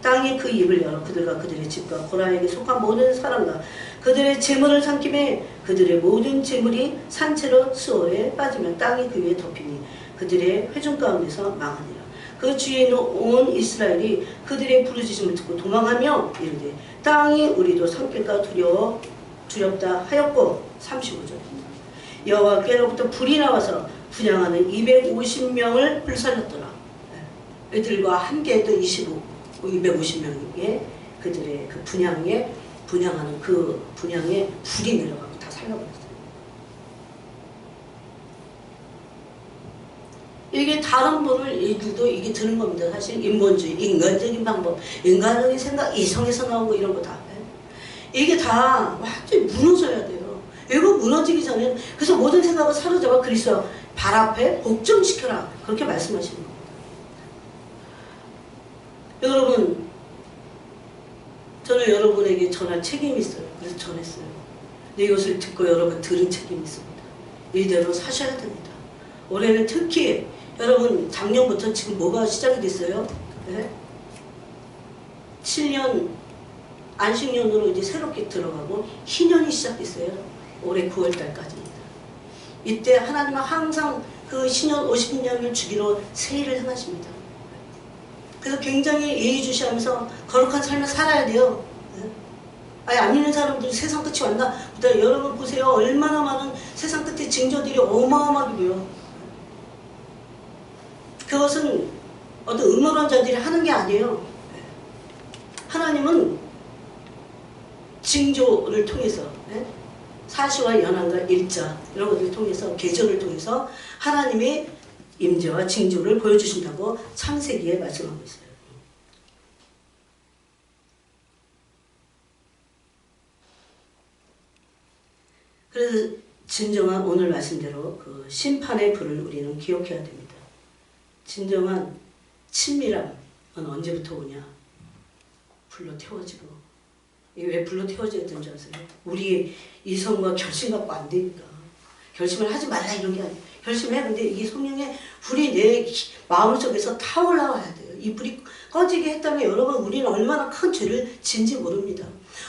땅이 그 입을 열어 그들과 그들의 집과 고라에게 속한 모든 사람과 그들의 재물을 삼킴에 그들의 모든 재물이 산채로 수월에 빠지면 땅이 그 위에 덮이니 그들의 회중 가운데서 망하니라. 그 주위에 있는 온 이스라엘이 그들의 부르짖음을 듣고 도망하며 이르되 땅이 우리도 삼킬까 두렵다 하였고 35절 여호와께로부터 불이 나와서 분향하는 250명을 불살렸더라. 애들과 함께 했던 250명의 그들의 그 분향하는 그 분향에 불이 내려가고 다 살려버렸어요. 이게 다른 분을 얘기도 이게 드는 겁니다. 사실 인본주의, 인간적인 방법, 인간적인 생각, 이성에서 나오고 이런 거 다. 이게 다 완전히 무너져야 돼요. 이거 무너지기 전에 그래서 모든 생각을 사로잡아 그리스도 발 앞에 복종시켜라. 그렇게 말씀하시는 겁니다. 여러분, 저는 여러분에게 전할 책임이 있어요. 그래서 전했어요. 근데 이것을 듣고 여러분 들은 책임이 있습니다. 이대로 사셔야 됩니다. 올해는 특히 여러분 작년부터 지금 뭐가 시작이 됐어요? 네? 7년 안식년으로 이제 새롭게 들어가고 희년이 시작됐어요. 올해 9월달까지입니다. 이때 하나님은 항상 그 신년 50년을 주기로 세일을 행하십니다. 그래서 굉장히 예의주시하면서 거룩한 삶을 살아야 돼요. 네? 아니 안 믿는 사람들 세상 끝이 왔나? 여러분 보세요. 얼마나 많은 세상 끝의 징조들이 어마어마하게 보여. 그것은 어떤 음모론자들이 하는 게 아니에요. 하나님은 징조를 통해서 사시와 연한과 일자 이런 것들을 통해서 계절을 통해서 하나님의 임재와 징조를 보여주신다고 창세기에 말씀하고 있어요. 그래서 진정한 오늘 말씀대로 그 심판의 불을 우리는 기억해야 됩니다. 진정한 친밀함은 언제부터 오냐? 불로 태워지고. 이게 왜 불로 태워져야 되는 줄 아세요? 우리의 이성과 결심 갖고 안 되니까. 결심을 하지 말라 이런 게 아니에요. 결심해. 근데 이 성령의 불이 내 마음속에서 타올라와야 돼요. 이 불이 꺼지게 했다면 여러분 우리는 얼마나 큰 죄를 진지 모릅니다.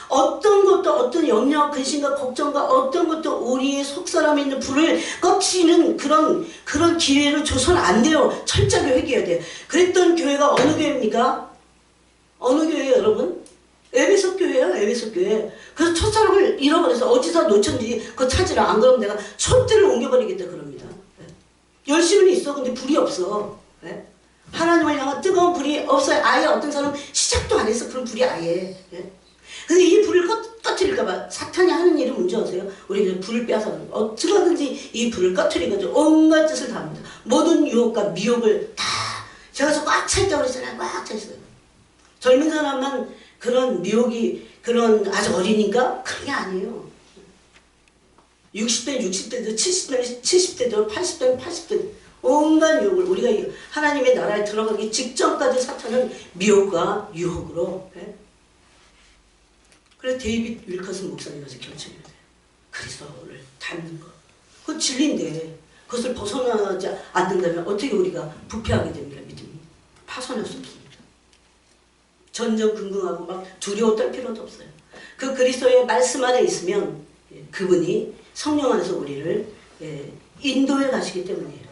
어떤 것도 어떤 염려와 근심과 걱정과 어떤 것도 우리의 속사람에 있는 불을 꺼치는 그런 기회를 줘서는 안 돼요. 철저하게 회개해야 돼요. 그랬던 교회가 어느 교회입니까? 어느 교회예요 여러분? 에베소 교회예요. 에베소 교회. 그래서 첫사람을 잃어버려서 어디서 놓쳤는지 그거 찾으라. 안 그러면 내가 촛대를 옮겨버리겠다 그럽니다. 열심히 있어. 근데 불이 없어. 하나님을 향한 뜨거운 불이 없어요. 아예 어떤 사람은 시작도 안 했어. 그런 불이 아예. 근데 이 불을 꺼트릴까봐 사탄이 하는 일은 문제 아세요? 우리가 불을 빼앗아 어떻게든지 이 불을 꺼트리가지고 온갖 짓을 다 합니다. 모든 유혹과 미혹을 다 제가 저 꽉 차 있다고 그랬잖아요. 꽉 차 있어요. 젊은 사람만 그런 미혹이 그런 아주 어리니까 그런 게 아니에요. 60대 60대도 70대 70대도 80대 80대 온갖 유혹을 우리가 하나님의 나라에 들어가기 직전까지 사탄은 미혹과 유혹으로 그래서 데이빗 윌커슨 목사님 가서 결정해야 돼요. 그리스도를 닮는 거. 그건 진리인데 그것을 벗어나지 않는다면 어떻게 우리가 부패하게 됩니까? 믿음이. 파손할 수 없습니다. 전전긍긍하고 막 두려워 떨 필요도 없어요. 그 그리스도의 말씀 안에 있으면 그분이 성령 안에서 우리를 인도해 가시기 때문이에요.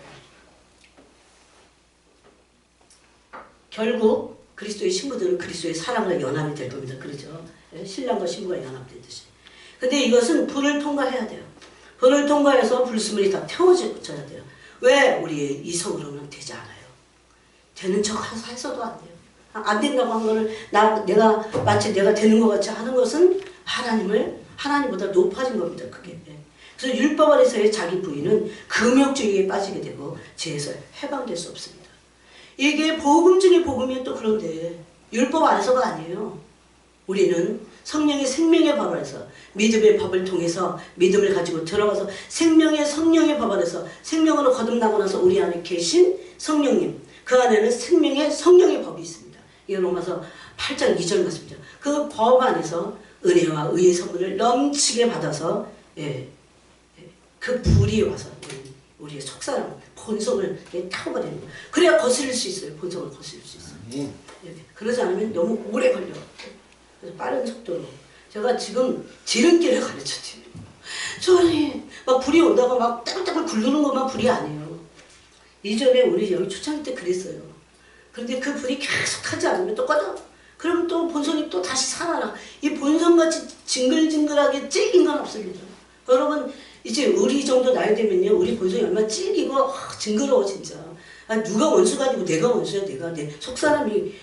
결국 그리스도의 신부들은 그리스도의 사랑과 연합이 될 겁니다. 그렇죠? 신랑과 신부가 연합되듯이. 근데 이것은 불을 통과해야 돼요. 불을 통과해서 불순물이 다 태워져야 돼요. 왜? 우리의 이성으로는 되지 않아요. 되는 척 해서도 안 돼요. 안 된다고 한 거를 내가 마치 내가 되는 것 같이 하는 것은 하나님보다 높아진 겁니다. 그게. 그래서 율법 안에서의 자기 부인은 금욕주의에 빠지게 되고 죄에서 해방될 수 없습니다. 이게 복음 중에 복음이 또 그런데 율법 안에서가 아니에요. 우리는 성령의 생명의 법 안에서 믿음의 법을 통해서 믿음을 가지고 들어가서 생명의 성령의 법 안에서 생명으로 거듭나고 나서 우리 안에 계신 성령님 그 안에는 생명의 성령의 법이 있습니다. 이 로마서 8장 2절 같습니다. 그 법 안에서 은혜와 의의 선물을 넘치게 받아서 그 불이 와서 우리의 속사람 본성을 타버리는 거예요. 그래야 거스릴 수 있어요. 본성을 거스릴 수 있어요. 그러지 않으면 너무 오래 걸려요. 그래서 빠른 속도로 제가 지금 지름길을 가르쳤지. 저는 막 불이 온다고 막 따글따글 굴르는 것만 불이 아니에요. 이전에 우리 여기 초창기 때 그랬어요. 그런데 그 불이 계속 하지 않으면 또 꺼져. 그럼 또 본성이 또 다시 살아나. 이 본성같이 징글징글하게 찔긴 건 없습니다. 여러분 이제 우리 정도 나이 되면요. 우리 본성이 얼마나 찔기고 징그러워 진짜. 누가 원수가 아니고 내가 원수야. 내가 내 속사람이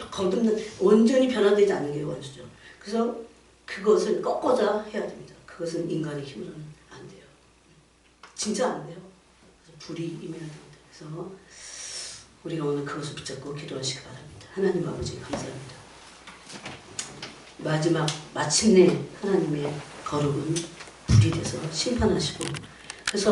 거듭난 온전히 변화되지 않는 게 원수죠. 그래서 그것을 꺾고자 해야 됩니다. 그것은 인간의 힘으로는 안 돼요. 진짜 안 돼요. 그래서 불이 임해야 됩니다. 그래서 우리가 오늘 그것을 붙잡고 기도하시기 바랍니다. 하나님 아버지 감사합니다. 마침내 하나님의 거룩은 불이 돼서 심판하시고 그래서